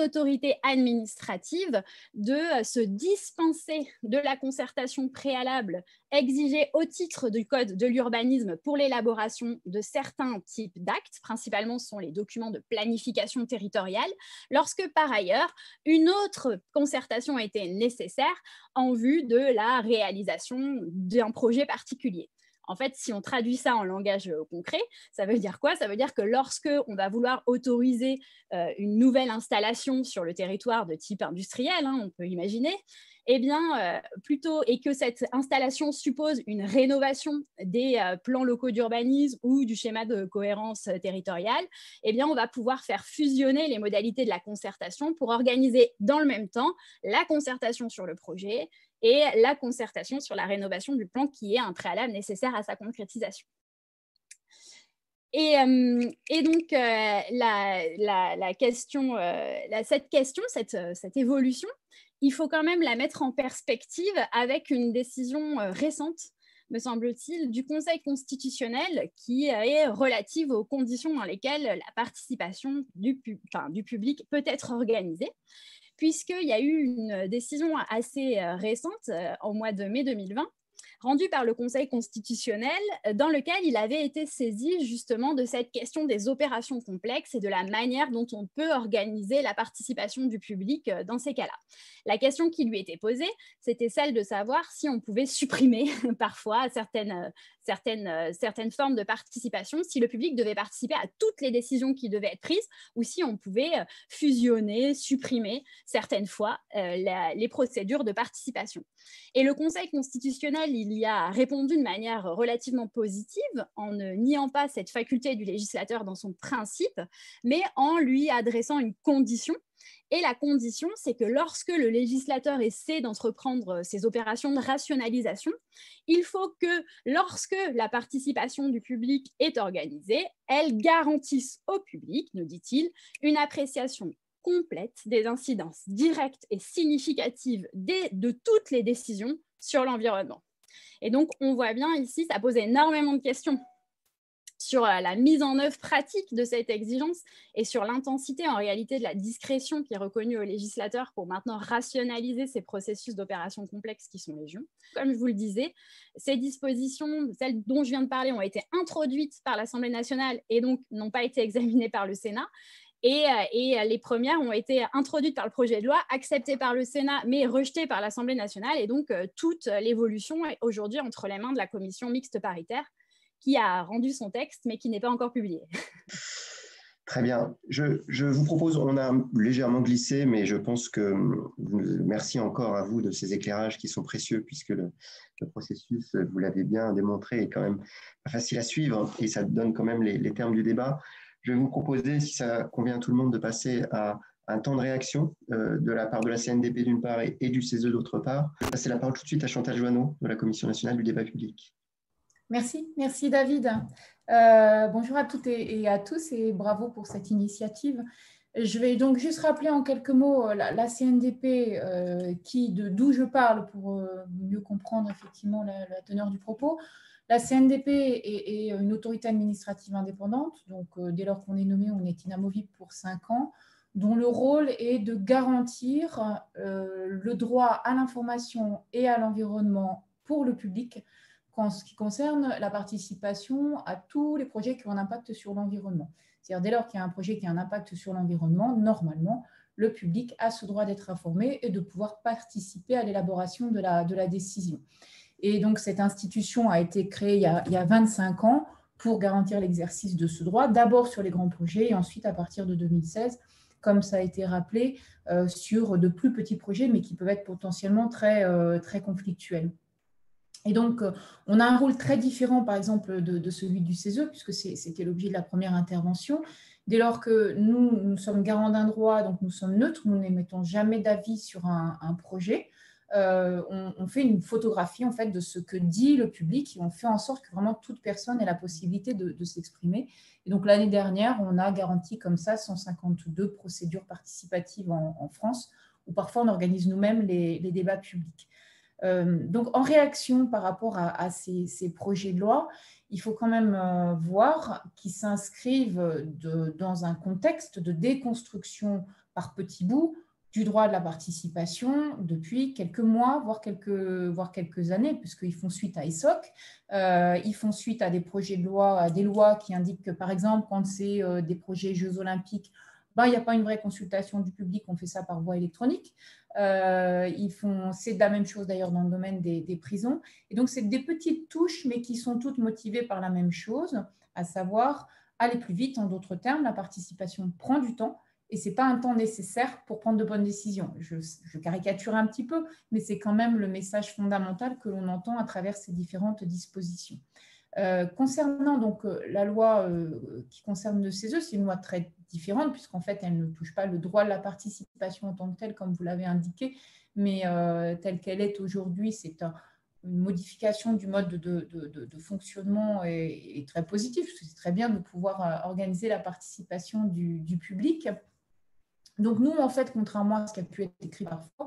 autorités administratives de se dispenser de la concertation préalable exigée au titre du Code de l'urbanisme pour l'élaboration de certains types d'actes, principalement ce sont les documents de planification territoriale, lorsque par ailleurs une autre concertation était nécessaire en vue de la réalisation d'un projet particulier. En fait, si on traduit ça en langage concret, ça veut dire quoi? Ça veut dire que lorsque on va vouloir autoriser une nouvelle installation sur le territoire de type industriel, on peut imaginer, eh bien, plutôt, et que cette installation suppose une rénovation des plans locaux d'urbanisme ou du schéma de cohérence territoriale, eh bien, on va pouvoir faire fusionner les modalités de la concertation pour organiser dans le même temps la concertation sur le projet et la concertation sur la rénovation du plan qui est un préalable nécessaire à sa concrétisation. Et donc, cette évolution, il faut quand même la mettre en perspective avec une décision récente, me semble-t-il, du Conseil constitutionnel qui est relative aux conditions dans lesquelles la participation du public peut être organisée, puisqu'il y a eu une décision assez récente, au mois de mai 2020, rendue par le Conseil constitutionnel, dans lequel il avait été saisi justement de cette question des opérations complexes et de la manière dont on peut organiser la participation du public dans ces cas-là. La question qui lui était posée, c'était celle de savoir si on pouvait supprimer parfois certaines formes de participation, si le public devait participer à toutes les décisions qui devaient être prises, ou si on pouvait fusionner, supprimer certaines fois les procédures de participation. Et le Conseil constitutionnel, il y a répondu de manière relativement positive, en ne niant pas cette faculté du législateur dans son principe, mais en lui adressant une condition. Et la condition, c'est que lorsque le législateur essaie d'entreprendre ces opérations de rationalisation, il faut que lorsque la participation du public est organisée, elle garantisse au public, nous dit-il, une appréciation complète des incidences directes et significatives de toutes les décisions sur l'environnement. Et donc, on voit bien ici, ça pose énormément de questions sur la mise en œuvre pratique de cette exigence et sur l'intensité en réalité de la discrétion qui est reconnue au législateur pour maintenant rationaliser ces processus d'opérations complexes qui sont légion. Comme je vous le disais, ces dispositions, celles dont je viens de parler, ont été introduites par l'Assemblée nationale et donc n'ont pas été examinées par le Sénat. Et les premières ont été introduites par le projet de loi, acceptées par le Sénat, mais rejetées par l'Assemblée nationale. Et donc, toute l'évolution est aujourd'hui entre les mains de la commission mixte paritaire qui a rendu son texte, mais qui n'est pas encore publié. Très bien. Je vous propose, on a légèrement glissé, mais je pense que merci encore à vous de ces éclairages qui sont précieux, puisque le processus, vous l'avez bien démontré, est quand même pas facile à suivre et ça donne quand même les termes du débat. Je vais vous proposer, si ça convient à tout le monde, de passer à un temps de réaction de la part de la CNDP d'une part et du CESE d'autre part. Je vais passer la parole tout de suite à Chantal Joanneau de la Commission nationale du débat public. Merci David. Bonjour à toutes et à tous et bravo pour cette initiative. Je vais donc juste rappeler en quelques mots la CNDP d'où je parle pour mieux comprendre effectivement la teneur du propos. La CNDP est une autorité administrative indépendante, donc dès lors qu'on est nommé, on est inamovible pour 5 ans, dont le rôle est de garantir le droit à l'information et à l'environnement pour le public en ce qui concerne la participation à tous les projets qui ont un impact sur l'environnement. C'est-à-dire, dès lors qu'il y a un projet qui a un impact sur l'environnement, normalement, le public a ce droit d'être informé et de pouvoir participer à l'élaboration de la décision. Et donc, cette institution a été créée il y a 25 ans pour garantir l'exercice de ce droit, d'abord sur les grands projets et ensuite, à partir de 2016, comme ça a été rappelé, sur de plus petits projets, mais qui peuvent être potentiellement très conflictuels. Et donc, on a un rôle très différent, par exemple, de celui du CESE, puisque c'était l'objet de la première intervention. Dès lors que nous sommes garants d'un droit, donc nous sommes neutres, nous n'émettons jamais d'avis sur un projet. on fait une photographie en fait, de ce que dit le public et on fait en sorte que vraiment toute personne ait la possibilité de s'exprimer. Et donc l'année dernière, on a garanti comme ça 152 procédures participatives en France, où parfois on organise nous-mêmes les débats publics. Donc en réaction par rapport à ces projets de loi, il faut quand même voir qu'ils s'inscrivent dans un contexte de déconstruction par petits bouts du droit de la participation depuis quelques mois, voire quelques années, puisqu'ils font suite à ESSOC, ils font suite à des projets de loi, à des lois qui indiquent que, par exemple, quand c'est des projets Jeux olympiques, il n'y a pas une vraie consultation du public, on fait ça par voie électronique. C'est la même chose d'ailleurs dans le domaine des prisons. Et donc, c'est des petites touches, mais qui sont toutes motivées par la même chose, à savoir aller plus vite. En d'autres termes, la participation prend du temps et ce n'est pas un temps nécessaire pour prendre de bonnes décisions. Je caricature un petit peu, mais c'est quand même le message fondamental que l'on entend à travers ces différentes dispositions. Concernant donc la loi qui concerne le CESE, c'est une loi très différente puisqu'en fait, elle ne touche pas le droit de la participation en tant que tel, comme vous l'avez indiqué, mais telle qu'elle est aujourd'hui, c'est une modification du mode de fonctionnement et très positif, parce que c'est très bien de pouvoir organiser la participation du public. Donc nous, en fait, contrairement à ce qui a pu être écrit parfois,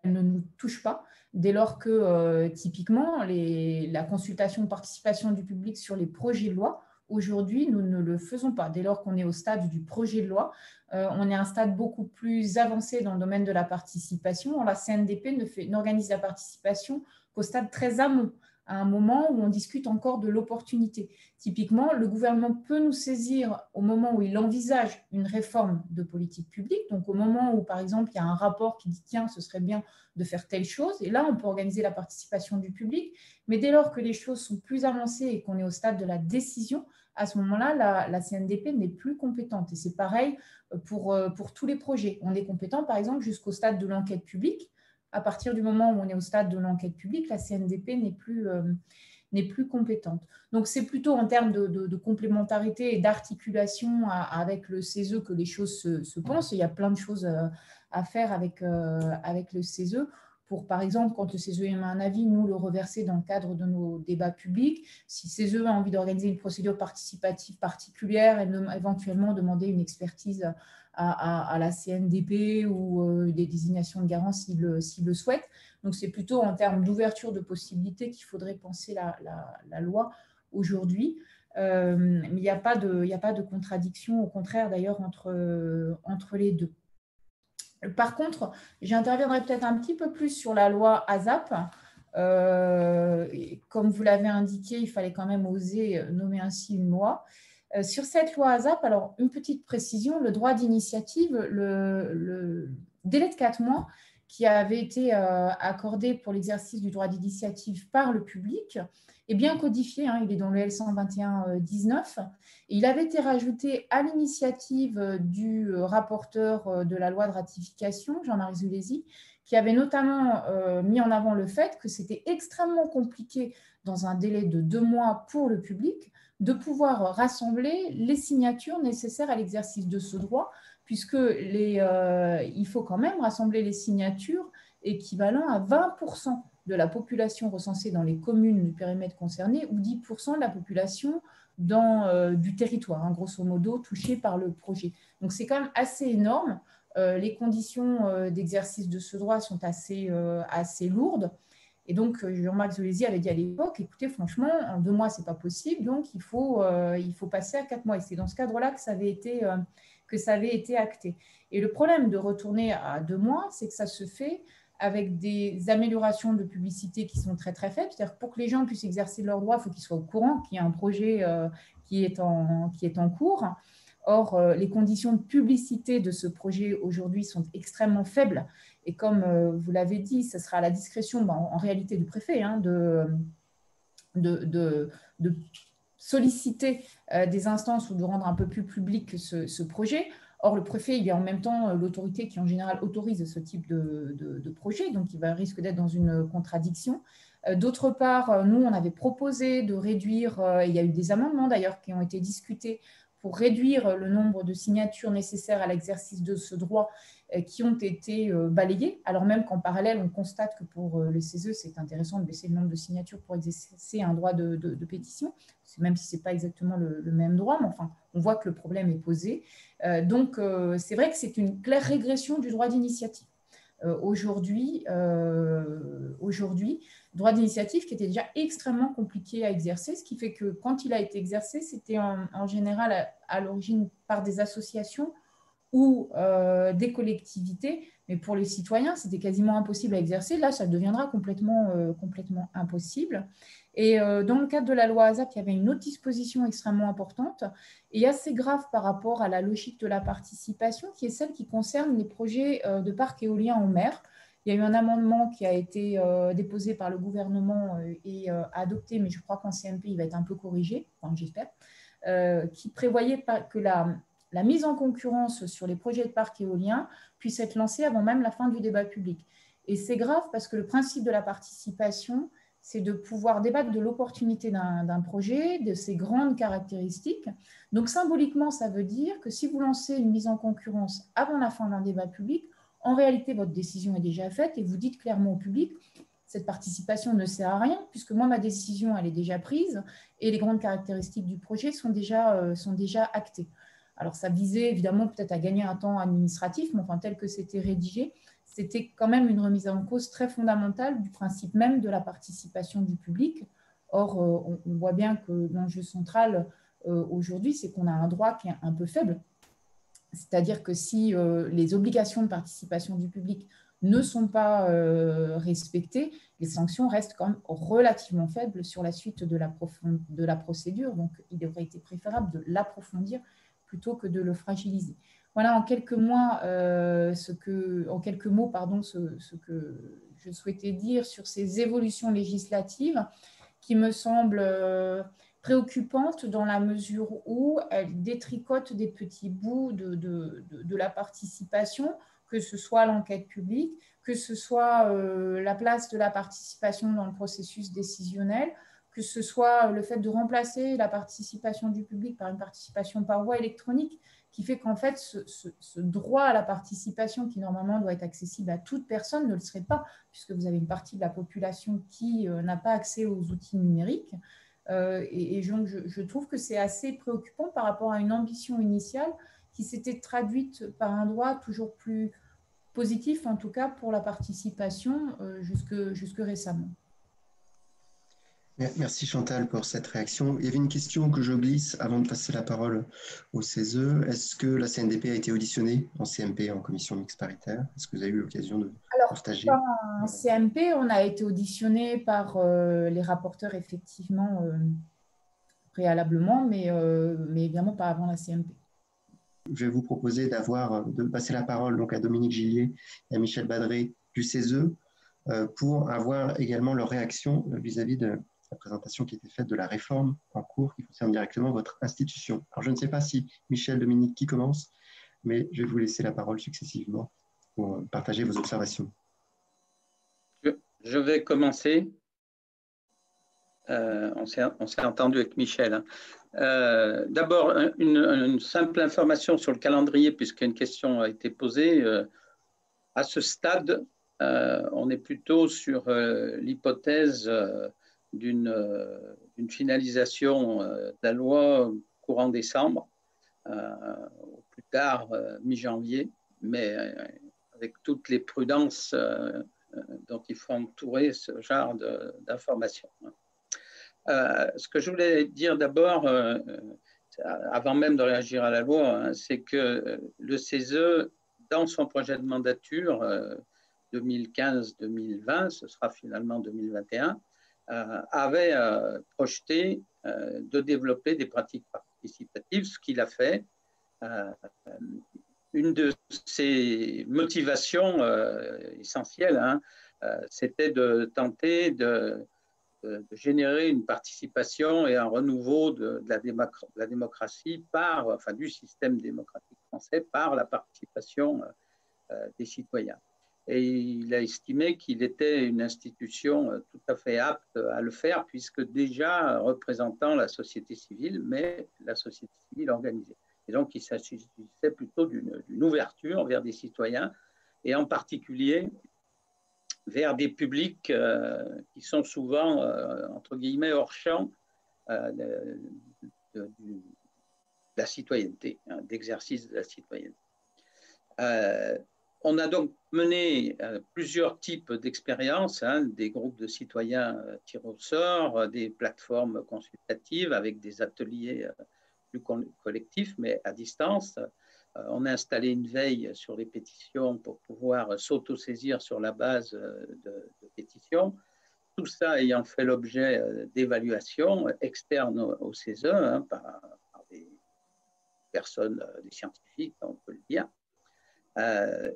elle ne nous touche pas, dès lors que typiquement, la consultation de participation du public sur les projets de loi, aujourd'hui, nous ne le faisons pas. Dès lors qu'on est au stade du projet de loi, on est à un stade beaucoup plus avancé dans le domaine de la participation. La CNDP n'organise la participation qu'au stade très amont, à un moment où on discute encore de l'opportunité. Typiquement, le gouvernement peut nous saisir au moment où il envisage une réforme de politique publique, donc au moment où, par exemple, il y a un rapport qui dit « tiens, ce serait bien de faire telle chose », et là, on peut organiser la participation du public, mais dès lors que les choses sont plus avancées et qu'on est au stade de la décision, à ce moment-là, la CNDP n'est plus compétente. Et c'est pareil pour tous les projets. On est compétent, par exemple, jusqu'au stade de l'enquête publique. À partir du moment où on est au stade de l'enquête publique, la CNDP n'est plus compétente. Donc, c'est plutôt en termes de complémentarité et d'articulation avec le CESE que les choses se pensent. Il y a plein de choses à faire avec le CESE pour, par exemple, quand le CESE émet un avis, nous le reverser dans le cadre de nos débats publics. Si le CESE a envie d'organiser une procédure participative particulière et éventuellement demander une expertise à la CNDP ou des désignations de garant s'il le souhaite. Donc, c'est plutôt en termes d'ouverture de possibilités qu'il faudrait penser la loi aujourd'hui. Mais il n'y a pas de contradiction, au contraire d'ailleurs, entre les deux. Par contre, j'interviendrai peut-être un petit peu plus sur la loi ASAP. Comme vous l'avez indiqué, il fallait quand même oser nommer ainsi une loi. Sur cette loi ASAP, alors une petite précision, le droit d'initiative, le délai de 4 mois qui avait été accordé pour l'exercice du droit d'initiative par le public est bien codifié, il est dans le L121-19, et il avait été rajouté à l'initiative du rapporteur de la loi de ratification, Jean-Marie Zulesi, qui avait notamment mis en avant le fait que c'était extrêmement compliqué dans un délai de 2 mois pour le public de pouvoir rassembler les signatures nécessaires à l'exercice de ce droit, puisque il faut quand même rassembler les signatures équivalent à 20% de la population recensée dans les communes du périmètre concerné ou 10% de la population du territoire, grosso modo, touchée par le projet. Donc, c'est quand même assez énorme. Les conditions d'exercice de ce droit sont assez lourdes. Et donc, Jean-Marc Zulesi avait dit à l'époque, écoutez, franchement, en 2 mois, ce n'est pas possible, donc il faut passer à 4 mois. Et c'est dans ce cadre-là que ça avait été acté. Et le problème de retourner à 2 mois, c'est que ça se fait avec des améliorations de publicité qui sont très, très faibles. C'est-à-dire que pour que les gens puissent exercer leurs droits, il faut qu'ils soient au courant qu'il y a un projet qui est en cours. Or, les conditions de publicité de ce projet aujourd'hui sont extrêmement faibles. Et comme vous l'avez dit, ce sera à la discrétion, en réalité, du préfet de solliciter des instances ou de rendre un peu plus public ce projet. Or, le préfet, il est en même temps l'autorité qui, en général, autorise ce type de projet, donc il risque d'être dans une contradiction. D'autre part, nous, on avait proposé de réduire, il y a eu des amendements d'ailleurs qui ont été discutés pour réduire le nombre de signatures nécessaires à l'exercice de ce droit qui ont été balayées, alors même qu'en parallèle, on constate que pour les CESE, c'est intéressant de baisser le nombre de signatures pour exercer un droit de pétition, même si ce n'est pas exactement le même droit, mais enfin, on voit que le problème est posé. Donc, c'est vrai que c'est une claire régression du droit d'initiative. Aujourd'hui, droit d'initiative qui était déjà extrêmement compliqué à exercer, ce qui fait que quand il a été exercé, c'était en général à l'origine par des associations ou des collectivités, mais pour les citoyens, c'était quasiment impossible à exercer. Là, ça deviendra complètement impossible. Et dans le cadre de la loi ASAP, il y avait une autre disposition extrêmement importante et assez grave par rapport à la logique de la participation, qui est celle qui concerne les projets de parcs éoliens en mer. Il y a eu un amendement qui a été déposé par le gouvernement et adopté, mais je crois qu'en CMP, il va être un peu corrigé, enfin, j'espère, qui prévoyait que la mise en concurrence sur les projets de parcs éoliens puisse être lancée avant même la fin du débat public. Et c'est grave parce que le principe de la participation, c'est de pouvoir débattre de l'opportunité d'un projet, de ses grandes caractéristiques. Donc symboliquement, ça veut dire que si vous lancez une mise en concurrence avant la fin d'un débat public, en réalité, votre décision est déjà faite et vous dites clairement au public, cette participation ne sert à rien puisque moi, ma décision, elle est déjà prise et les grandes caractéristiques du projet sont déjà actées. Alors, ça visait évidemment peut-être à gagner un temps administratif, mais enfin, tel que c'était rédigé, c'était quand même une remise en cause très fondamentale du principe même de la participation du public. Or, on voit bien que l'enjeu central aujourd'hui, c'est qu'on a un droit qui est un peu faible. C'est-à-dire que si les obligations de participation du public ne sont pas respectées, les sanctions restent quand même relativement faibles sur la suite de la procédure. Donc, il aurait été préférable de l'approfondir plutôt que de le fragiliser. Voilà en quelques mots, ce que je souhaitais dire sur ces évolutions législatives qui me semblent préoccupantes dans la mesure où elles détricotent des petits bouts de la participation, que ce soit l'enquête publique, que ce soit la place de la participation dans le processus décisionnel, que ce soit le fait de remplacer la participation du public par une participation par voie électronique, qui fait qu'en fait, ce droit à la participation qui normalement doit être accessible à toute personne ne le serait pas, puisque vous avez une partie de la population qui n'a pas accès aux outils numériques. Et donc, je trouve que c'est assez préoccupant par rapport à une ambition initiale qui s'était traduite par un droit toujours plus positif, en tout cas pour la participation, jusque récemment. Merci Chantal pour cette réaction. Il y avait une question que je glisse avant de passer la parole au CESE. Est-ce que la CNDP a été auditionnée en CMP, en commission mixte paritaire? Est-ce que vous avez eu l'occasion de partager? En CMP, on a été auditionné par les rapporteurs, effectivement, préalablement, mais évidemment pas avant la CMP. Je vais vous proposer de passer la parole donc à Dominique Gillier et à Michel Badré du CESE pour avoir également leur réaction vis-à-vis de la présentation qui était faite de la réforme en cours qui concerne directement votre institution. Alors, je ne sais pas si Michel, Dominique, qui commence, mais je vais vous laisser la parole successivement pour partager vos observations. Je vais commencer. On s'est entendu avec Michel. Hein. D'abord, une simple information sur le calendrier, puisqu'une question a été posée. À ce stade, on est plutôt sur l'hypothèse d'une finalisation de la loi courant décembre, au plus tard mi-janvier, mais avec toutes les prudences dont il faut entourer ce genre d'informations. Ce que je voulais dire d'abord, avant même de réagir à la loi, hein, c'est que le CESE, dans son projet de mandature 2015-2020, ce sera finalement 2021, avait projeté de développer des pratiques participatives, ce qu'il a fait. Une de ses motivations essentielles, hein, c'était de tenter de générer une participation et un renouveau de la démocratie du système démocratique français par la participation des citoyens. et il a estimé qu'il était une institution tout à fait apte à le faire, puisque déjà représentant la société civile, mais la société civile organisée. Et donc, il s'agissait plutôt d'une ouverture vers des citoyens, et en particulier vers des publics qui sont souvent, entre guillemets, hors champ de la citoyenneté, hein, d'exercice de la citoyenneté. On a donc mené plusieurs types d'expériences, hein, des groupes de citoyens tirés au sort, des plateformes consultatives avec des ateliers plus collectifs, mais à distance. On a installé une veille sur les pétitions pour pouvoir s'autosaisir sur la base de pétitions. Tout ça ayant fait l'objet d'évaluations externes au CESE, hein, par des personnes, des scientifiques, on peut le dire.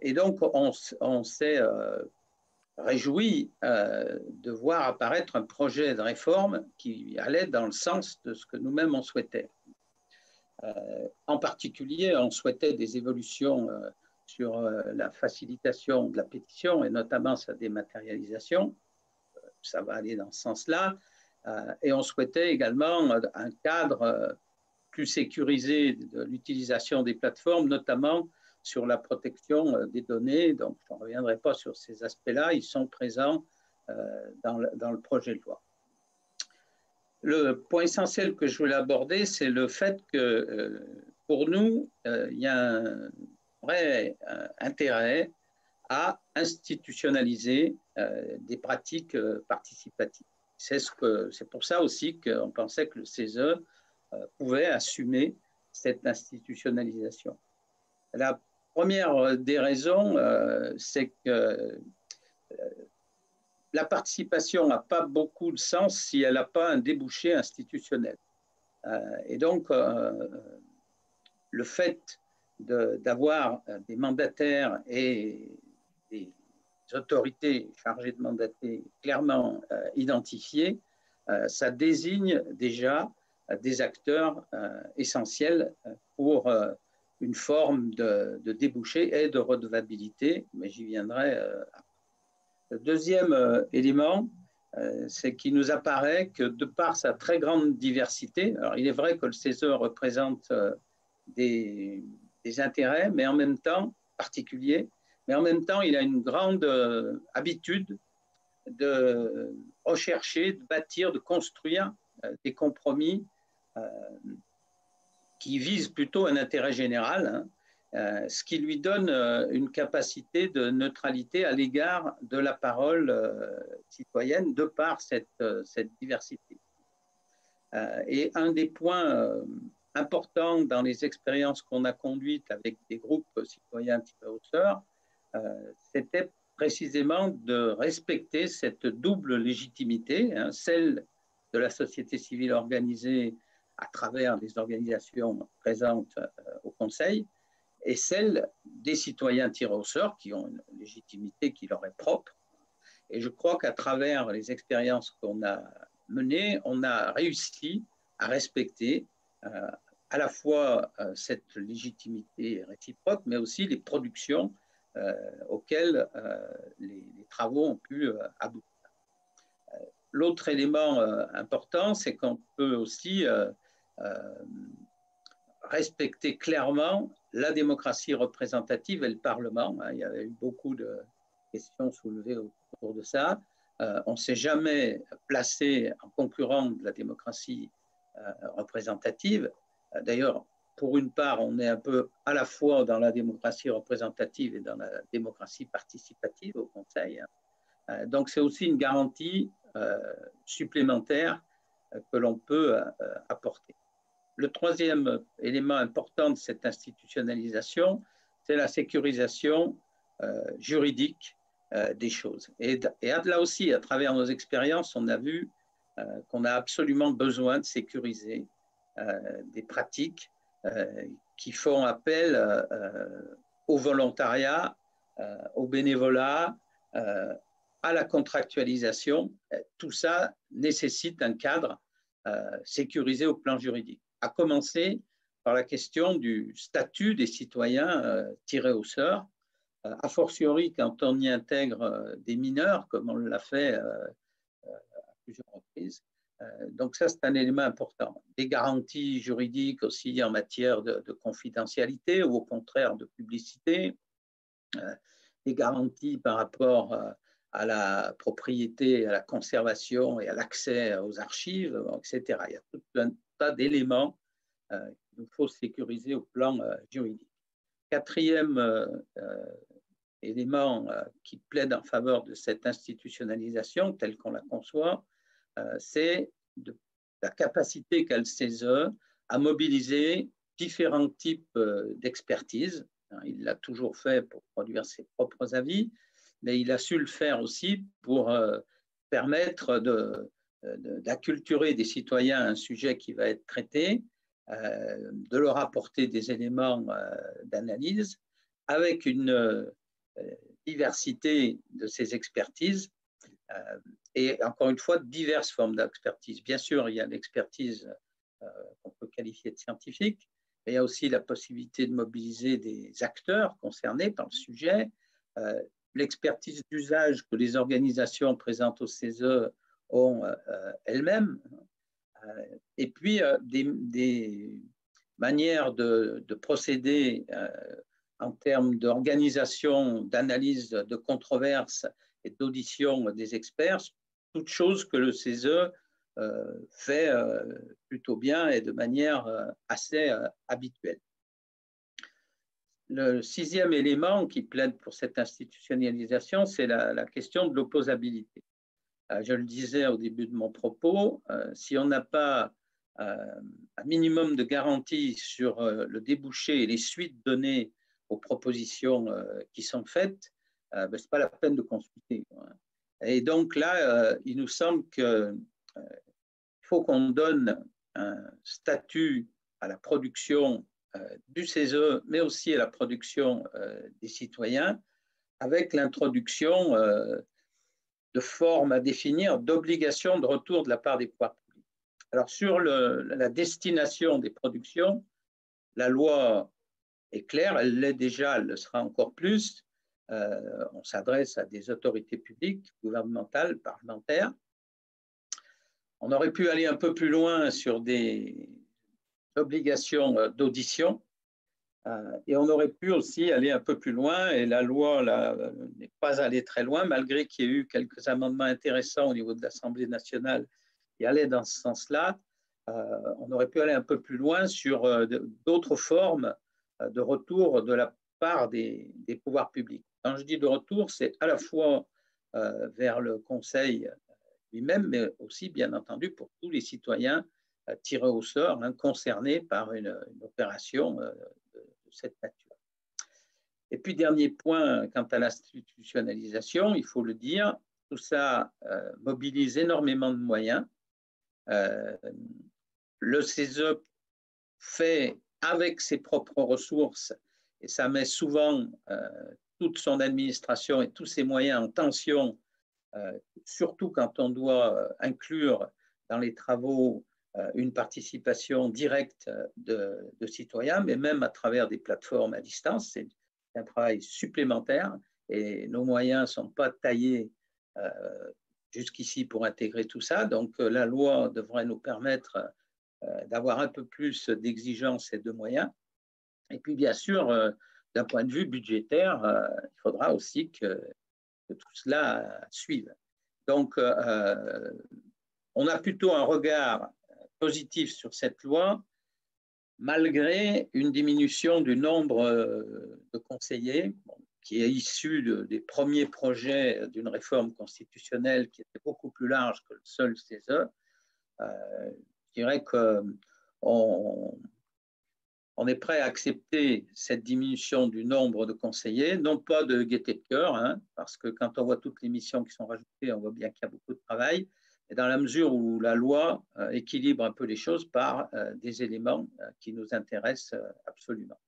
Et donc, on s'est réjoui de voir apparaître un projet de réforme qui allait dans le sens de ce que nous-mêmes on souhaitait. En particulier, on souhaitait des évolutions sur la facilitation de la pétition et notamment sa dématérialisation. Ça va aller dans ce sens-là. Et on souhaitait également un cadre plus sécurisé de l'utilisation des plateformes, notamment sur la protection des données. Donc, je ne reviendrai pas sur ces aspects-là. Ils sont présents dans le projet de loi. Le point essentiel que je voulais aborder, c'est le fait que pour nous, il y a un vrai intérêt à institutionnaliser des pratiques participatives. C'est pour ça aussi qu'on pensait que le CESE pouvait assumer cette institutionnalisation. La première des raisons, c'est que la participation n'a pas beaucoup de sens si elle n'a pas un débouché institutionnel. Et donc, le fait d'avoir des mandataires et des autorités chargées de mandater clairement identifiées, ça désigne déjà des acteurs essentiels pour une forme de débouché et de redevabilité, mais j'y viendrai après. Le deuxième élément, c'est qu'il nous apparaît que de par sa très grande diversité, alors il est vrai que le CESE représente des intérêts, mais en même temps particuliers, mais en même temps il a une grande habitude de rechercher, de bâtir, de construire des compromis qui visent plutôt un intérêt général, hein, ce qui lui donne une capacité de neutralité à l'égard de la parole citoyenne de par cette diversité. Et un des points importants dans les expériences qu'on a conduites avec des groupes citoyens tirés au sort, c'était précisément de respecter cette double légitimité, hein, celle de la société civile organisée à travers les organisations présentes au Conseil, et celle des citoyens tirés au sort qui ont une légitimité qui leur est propre. Et je crois qu'à travers les expériences qu'on a menées, on a réussi à respecter à la fois cette légitimité réciproque, mais aussi les productions auxquelles les travaux ont pu aboutir. L'autre élément important, c'est qu'on peut aussi respecter clairement la démocratie représentative et le Parlement. Il y avait eu beaucoup de questions soulevées autour de ça. On ne s'est jamais placé en concurrent de la démocratie représentative. D'ailleurs, pour une part, on est un peu à la fois dans la démocratie représentative et dans la démocratie participative au Conseil. Donc, c'est aussi une garantie supplémentaire que l'on peut apporter. Le troisième élément important de cette institutionnalisation, c'est la sécurisation juridique des choses. Et là aussi, à travers nos expériences, on a vu qu'on a absolument besoin de sécuriser des pratiques qui font appel au volontariat, au bénévolat, à la contractualisation. Tout ça nécessite un cadre sécurisé au plan juridique, à commencer par la question du statut des citoyens tirés au sort. a fortiori quand on y intègre des mineurs, comme on l'a fait à plusieurs reprises. Donc ça, c'est un élément important. Des garanties juridiques aussi en matière de confidentialité ou au contraire de publicité, des garanties par rapport à la propriété, à la conservation et à l'accès aux archives, etc. Il y a tout un tas d'éléments qu'il nous faut sécuriser au plan juridique. Quatrième élément qui plaide en faveur de cette institutionnalisation telle qu'on la conçoit, c'est la capacité qu'a le CESE à mobiliser différents types d'expertise. Il l'a toujours fait pour produire ses propres avis, mais il a su le faire aussi pour permettre d'acculturer des citoyens à un sujet qui va être traité, de leur apporter des éléments d'analyse avec une diversité de ces expertises et encore une fois diverses formes d'expertise. Bien sûr, il y a l'expertise qu'on peut qualifier de scientifique, mais il y a aussi la possibilité de mobiliser des acteurs concernés par le sujet, l'expertise d'usage que les organisations présentes au CESE ont elles-mêmes, et puis des manières de procéder en termes d'organisation, d'analyse de controverses et d'audition des experts, toutes choses que le CESE fait plutôt bien et de manière assez habituelle. Le sixième élément qui plaide pour cette institutionnalisation, c'est la question de l'opposabilité. Je le disais au début de mon propos, si on n'a pas un minimum de garantie sur le débouché et les suites données aux propositions qui sont faites, ce n'est pas la peine de consulter. Et donc là, il nous semble qu'il faut qu'on donne un statut à la production du CESE, mais aussi à la production des citoyens, avec l'introduction de formes à définir, d'obligations de retour de la part des pouvoirs publics. Alors sur la destination des productions, la loi est claire, elle l'est déjà, elle le sera encore plus. On s'adresse à des autorités publiques, gouvernementales, parlementaires. On aurait pu aller un peu plus loin sur des obligations d'audition et on aurait pu aussi aller un peu plus loin et la loi n'est pas allée très loin malgré qu'il y ait eu quelques amendements intéressants au niveau de l'Assemblée nationale qui allaient dans ce sens-là. On aurait pu aller un peu plus loin sur d'autres formes de retour de la part des pouvoirs publics. Quand je dis de retour, c'est à la fois vers le Conseil lui-même, mais aussi, bien entendu, pour tous les citoyens tirés au sort, concernés par une opération de cette nature. Et puis, dernier point, quant à l'institutionnalisation, il faut le dire, tout ça mobilise énormément de moyens. Le CESE fait avec ses propres ressources, et ça met souvent toute son administration et tous ses moyens en tension, surtout quand on doit inclure dans les travaux une participation directe de citoyens, mais même à travers des plateformes à distance. C'est un travail supplémentaire et nos moyens ne sont pas taillés jusqu'ici pour intégrer tout ça. Donc la loi devrait nous permettre d'avoir un peu plus d'exigences et de moyens. Et puis bien sûr, d'un point de vue budgétaire, il faudra aussi que tout cela suive. Donc on a plutôt un regard positif sur cette loi, malgré une diminution du nombre de conseillers, qui est issu des premiers projets d'une réforme constitutionnelle qui était beaucoup plus large que le seul CESE. Je dirais qu'on est prêt à accepter cette diminution du nombre de conseillers, non pas de gaieté de cœur, parce que quand on voit toutes les missions qui sont rajoutées, on voit bien qu'il y a beaucoup de travail, et dans la mesure où la loi équilibre un peu les choses par des éléments qui nous intéressent absolument.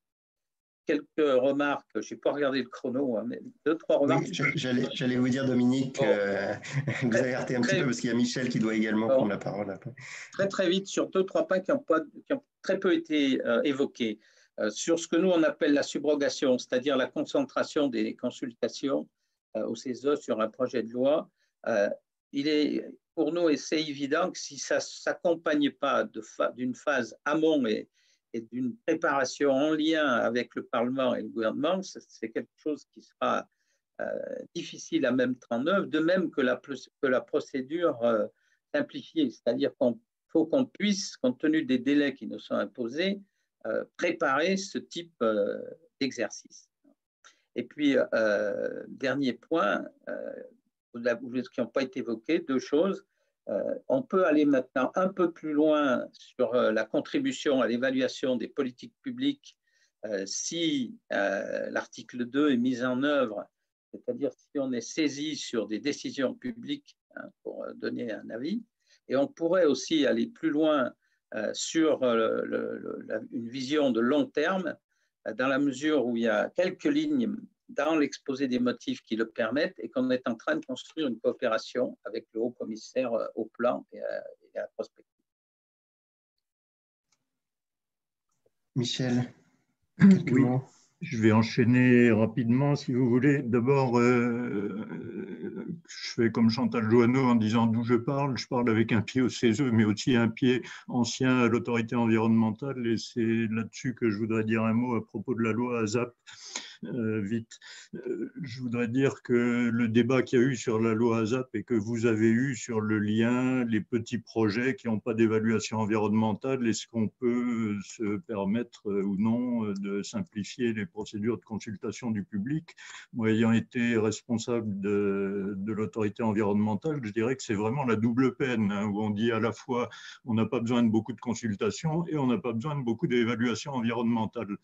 Quelques remarques, je n'ai pas regardé le chrono, mais 2-3 remarques. Oui, j'allais vous dire, Dominique, vous avez arrêté un petit peu parce qu'il y a Michel qui doit également prendre la parole. Très vite sur 2-3 points qui ont très peu été évoqués. sur ce que nous, on appelle la subrogation, c'est-à-dire la concentration des consultations au CESE sur un projet de loi, il est pour nous, et c'est évident que si ça ne s'accompagne pas d'une phase amont et d'une préparation en lien avec le Parlement et le gouvernement, c'est quelque chose qui sera difficile à mettre en œuvre, de même que la procédure simplifiée, c'est-à-dire qu'il faut qu'on puisse, compte tenu des délais qui nous sont imposés, préparer ce type d'exercice. Et puis, dernier point, qui n'ont pas été évoqués, deux choses. On peut aller maintenant un peu plus loin sur la contribution à l'évaluation des politiques publiques si l'article 2 est mis en œuvre, c'est-à-dire si on est saisi sur des décisions publiques pour donner un avis. Et on pourrait aussi aller plus loin sur une vision de long terme, dans la mesure où il y a quelques lignes dans l'exposé des motifs qui le permettent et qu'on est en train de construire une coopération avec le haut-commissaire au plan et à la prospective. Michel, quelques mots. Je vais enchaîner rapidement, si vous voulez. D'abord, je fais comme Chantal Joanneau en disant d'où je parle avec un pied au CESE, mais aussi un pied ancien à l'autorité environnementale, et c'est là-dessus que je voudrais dire un mot à propos de la loi ASAP. Vite. Je voudrais dire que le débat qu'il y a eu sur la loi ASAP et que vous avez eu sur le lien, les petits projets qui n'ont pas d'évaluation environnementale, est-ce qu'on peut se permettre ou non de simplifier les procédures de consultation du public? Moi, ayant été responsable de l'autorité environnementale, je dirais que c'est vraiment la double peine, hein, où on dit à la fois on n'a pas besoin de beaucoup de consultations et on n'a pas besoin de beaucoup d'évaluation environnementale.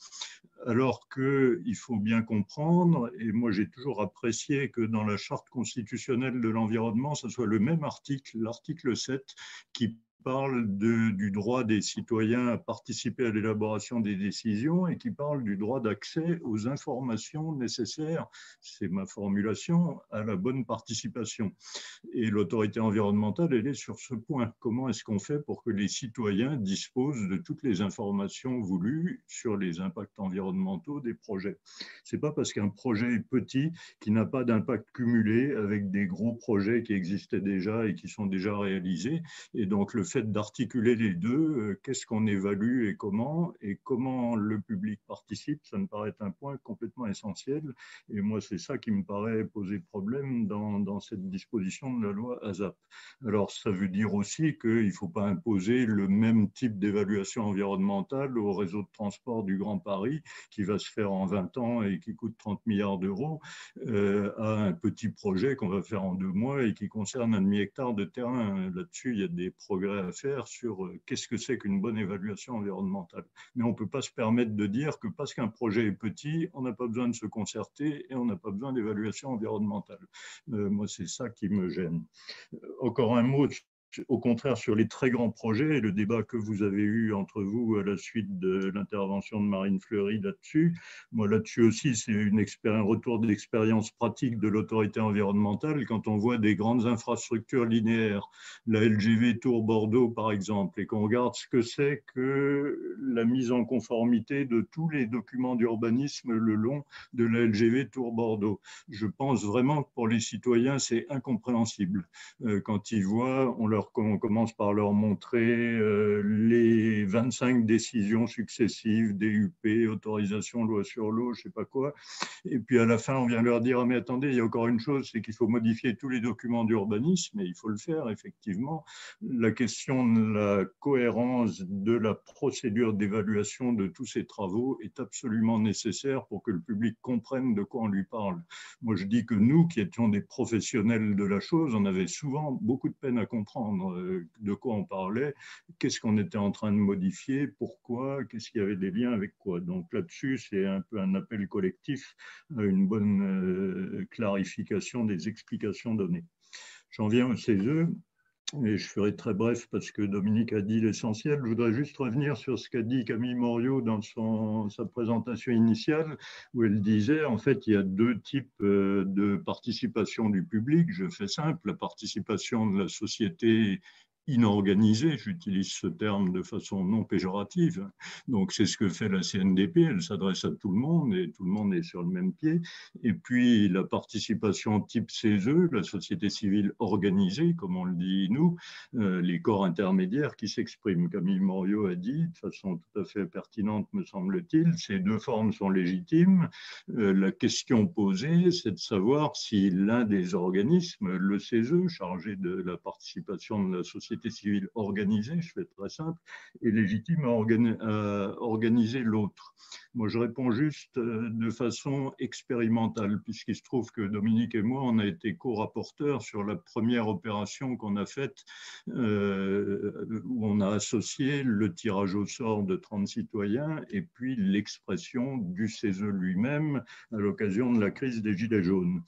Alors qu'il faut bien comprendre, et moi j'ai toujours apprécié que dans la charte constitutionnelle de l'environnement, ce soit le même article, l'article 7, qui parle du droit des citoyens à participer à l'élaboration des décisions et qui parle du droit d'accès aux informations nécessaires, c'est ma formulation, à la bonne participation. Et l'autorité environnementale, elle est sur ce point. Comment est-ce qu'on fait pour que les citoyens disposent de toutes les informations voulues sur les impacts environnementaux des projets? C'est pas parce qu'un projet est petit qu'il n'a pas d'impact cumulé avec des gros projets qui existaient déjà et qui sont déjà réalisés. Et donc, le fait d'articuler les deux, qu'est-ce qu'on évalue et comment le public participe, ça me paraît un point complètement essentiel. Et moi, c'est ça qui me paraît poser problème dans cette disposition de la loi ASAP. Alors, ça veut dire aussi qu'il ne faut pas imposer le même type d'évaluation environnementale au réseau de transport du Grand Paris, qui va se faire en 20 ans et qui coûte 30 milliards d'euros, à un petit projet qu'on va faire en 2 mois et qui concerne un demi-hectare de terrain. Là-dessus, il y a des progrès à faire sur qu'est-ce que c'est qu'une bonne évaluation environnementale. Mais on ne peut pas se permettre de dire que parce qu'un projet est petit, on n'a pas besoin de se concerter et on n'a pas besoin d'évaluation environnementale. Moi, c'est ça qui me gêne. Encore un mot, au contraire, sur les très grands projets, et le débat que vous avez eu entre vous à la suite de l'intervention de Marine Fleury là-dessus. Moi, là-dessus aussi, c'est un retour d'expérience pratique de l'autorité environnementale. Quand on voit des grandes infrastructures linéaires, la LGV Tours-Bordeaux, par exemple, et qu'on regarde ce que c'est que la mise en conformité de tous les documents d'urbanisme le long de la LGV Tours-Bordeaux. Je pense vraiment que pour les citoyens, c'est incompréhensible. Quand ils voient, on commence par leur montrer les 25 décisions successives, DUP, autorisation, loi sur l'eau, je ne sais pas quoi. Et puis à la fin, on vient leur dire « Ah mais attendez, il y a encore une chose, c'est qu'il faut modifier tous les documents d'urbanisme, et il faut le faire, effectivement. » La question de la cohérence de la procédure d'évaluation de tous ces travaux est absolument nécessaire pour que le public comprenne de quoi on lui parle. Moi, je dis que nous, qui étions des professionnels de la chose, on avait souvent beaucoup de peine à comprendre de quoi on parlait, qu'est-ce qu'on était en train de modifier, pourquoi, qu'est-ce qu'il y avait des liens avec quoi. Donc là-dessus, c'est un peu un appel collectif à une bonne clarification des explications données. J'en viens au CESE. Et je ferai très bref parce que Dominique a dit l'essentiel. Je voudrais juste revenir sur ce qu'a dit Camille Moriot dans sa présentation initiale, où elle disait, en fait, il y a 2 types de participation du public. Je fais simple, la participation de la société inorganisée, j'utilise ce terme de façon non péjorative. Donc c'est ce que fait la CNDP, elle s'adresse à tout le monde et tout le monde est sur le même pied. Et puis la participation type CESE, la société civile organisée, comme on le dit nous, les corps intermédiaires qui s'expriment. Camille Moriot a dit, de façon tout à fait pertinente me semble-t-il, ces deux formes sont légitimes. La question posée, c'est de savoir si l'un des organismes, le CESE, chargé de la participation de la société civile organisée, je fais très simple, est légitime à organiser l'autre. Moi, je réponds juste de façon expérimentale, puisqu'il se trouve que Dominique et moi, on a été co-rapporteurs sur la première opération qu'on a faite, où on a associé le tirage au sort de 30 citoyens et puis l'expression du CESE lui-même à l'occasion de la crise des Gilets jaunes.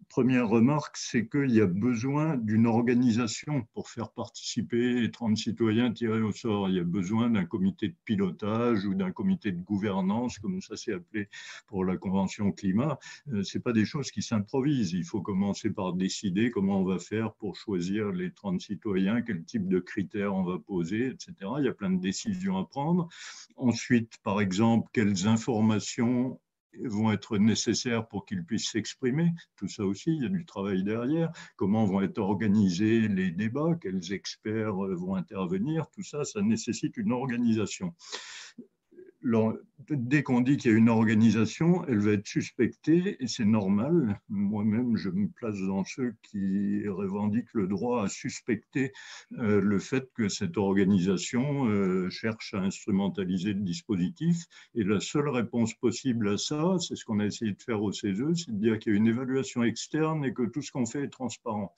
Première remarque, c'est qu'il y a besoin d'une organisation pour faire participer les 30 citoyens tirés au sort. Il y a besoin d'un comité de pilotage ou d'un comité de gouvernance, comme ça s'est appelé pour la Convention climat. Ce n'est pas des choses qui s'improvisent. Il faut commencer par décider comment on va faire pour choisir les 30 citoyens, quel type de critères on va poser, etc. Il y a plein de décisions à prendre. Ensuite, par exemple, quelles informations vont être nécessaires pour qu'ils puissent s'exprimer. Tout ça aussi, il y a du travail derrière. Comment vont être organisés les débats, quels experts vont intervenir, tout ça, ça nécessite une organisation. Dès qu'on dit qu'il y a une organisation, elle va être suspectée et c'est normal. Moi-même, je me place dans ceux qui revendiquent le droit à suspecter le fait que cette organisation cherche à instrumentaliser le dispositif. Et la seule réponse possible à ça, c'est ce qu'on a essayé de faire au CESE, c'est de dire qu'il y a une évaluation externe et que tout ce qu'on fait est transparent.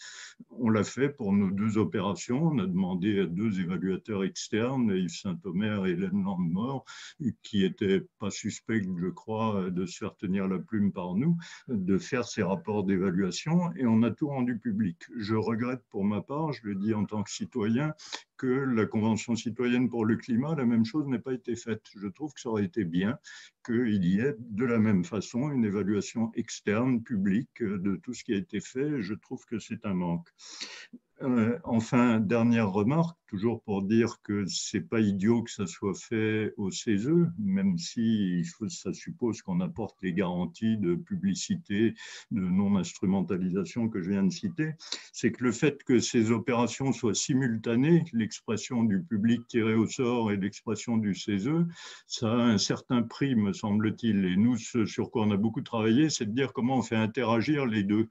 On l'a fait pour nos deux opérations. On a demandé à deux évaluateurs externes, Yves Saint-Omer et Hélène Landemort, qui n'étaient pas suspects, je crois, de se faire tenir la plume par nous, de faire ces rapports d'évaluation et on a tout rendu public. Je regrette pour ma part, je le dis en tant que citoyen, que la Convention citoyenne pour le climat, la même chose n'ait pas été faite. Je trouve que ça aurait été bien qu'il y ait de la même façon une évaluation externe, publique de tout ce qui a été fait. Je trouve que c'est un manque. Enfin, dernière remarque, toujours pour dire que ce n'est pas idiot que ça soit fait au CESE, même si ça suppose qu'on apporte les garanties de publicité, de non-instrumentalisation que je viens de citer, c'est que le fait que ces opérations soient simultanées, l'expression du public tiré au sort et l'expression du CESE, ça a un certain prix, me semble-t-il. Et nous, ce sur quoi on a beaucoup travaillé, c'est de dire comment on fait interagir les deux.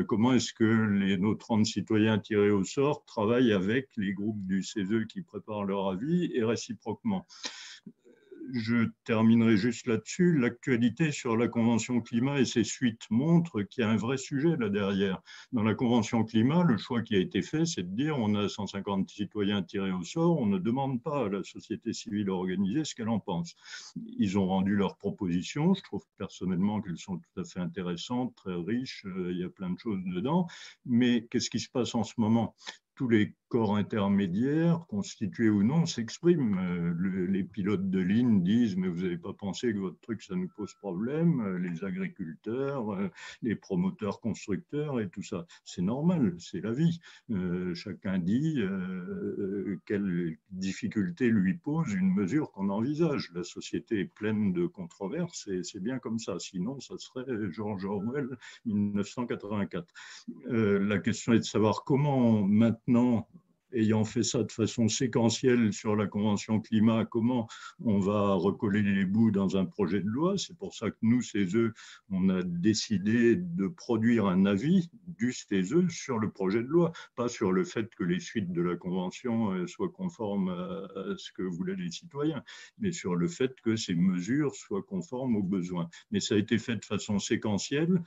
Comment est-ce que nos 30 citoyens tirés au sort travaillent avec les groupes du CESE qui préparent leur avis et réciproquement. Je terminerai juste là-dessus. L'actualité sur la Convention climat et ses suites montre qu'il y a un vrai sujet là derrière. Dans la Convention climat, le choix qui a été fait, c'est de dire on a 150 citoyens tirés au sort, on ne demande pas à la société civile organisée ce qu'elle en pense. Ils ont rendu leurs propositions. Je trouve personnellement qu'elles sont tout à fait intéressantes, très riches, il y a plein de choses dedans. Mais qu'est-ce qui se passe en ce moment ? Tous les corps intermédiaires, constitués ou non, s'expriment. Les pilotes de ligne disent « mais vous n'avez pas pensé que votre truc, ça nous pose problème ?» Les agriculteurs, les promoteurs constructeurs et tout ça. C'est normal, c'est la vie. Chacun dit quelle difficulté lui pose une mesure qu'on envisage. La société est pleine de controverses et c'est bien comme ça. Sinon, ça serait George Orwell, 1984. La question est de savoir comment maintenant, ayant fait ça de façon séquentielle sur la Convention climat, comment on va recoller les bouts dans un projet de loi. C'est pour ça que nous, CESE, on a décidé de produire un avis du CESE sur le projet de loi, pas sur le fait que les suites de la Convention soient conformes à ce que voulaient les citoyens, mais sur le fait que ces mesures soient conformes aux besoins. Mais ça a été fait de façon séquentielle,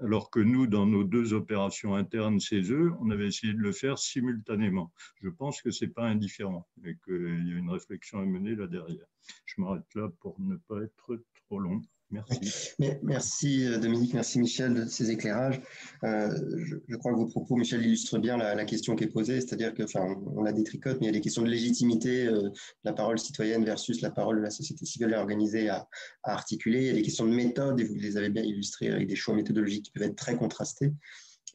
alors que nous, dans nos deux opérations internes CESE, on avait essayé de le faire simultanément. Je pense que ce n'est pas indifférent et qu'il y a une réflexion à mener là derrière. Je m'arrête là pour ne pas être trop long. Merci. Merci Dominique, merci Michel de ces éclairages. Je crois que vos propos, Michel, illustrent bien la question qui est posée, c'est-à-dire que, enfin, on la détricote, mais il y a des questions de légitimité, la parole citoyenne versus la parole de la société civile organisée à articuler. Il y a des questions de méthode, et vous les avez bien illustrées avec des choix méthodologiques qui peuvent être très contrastés.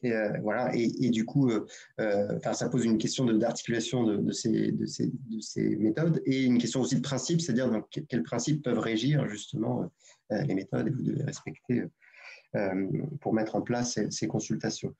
Voilà, et du coup, ça pose une question d'articulation de ces méthodes et une question aussi de principe, c'est-à-dire dans quels principes peuvent régir justement les méthodes et vous devez respecter pour mettre en place ces consultations.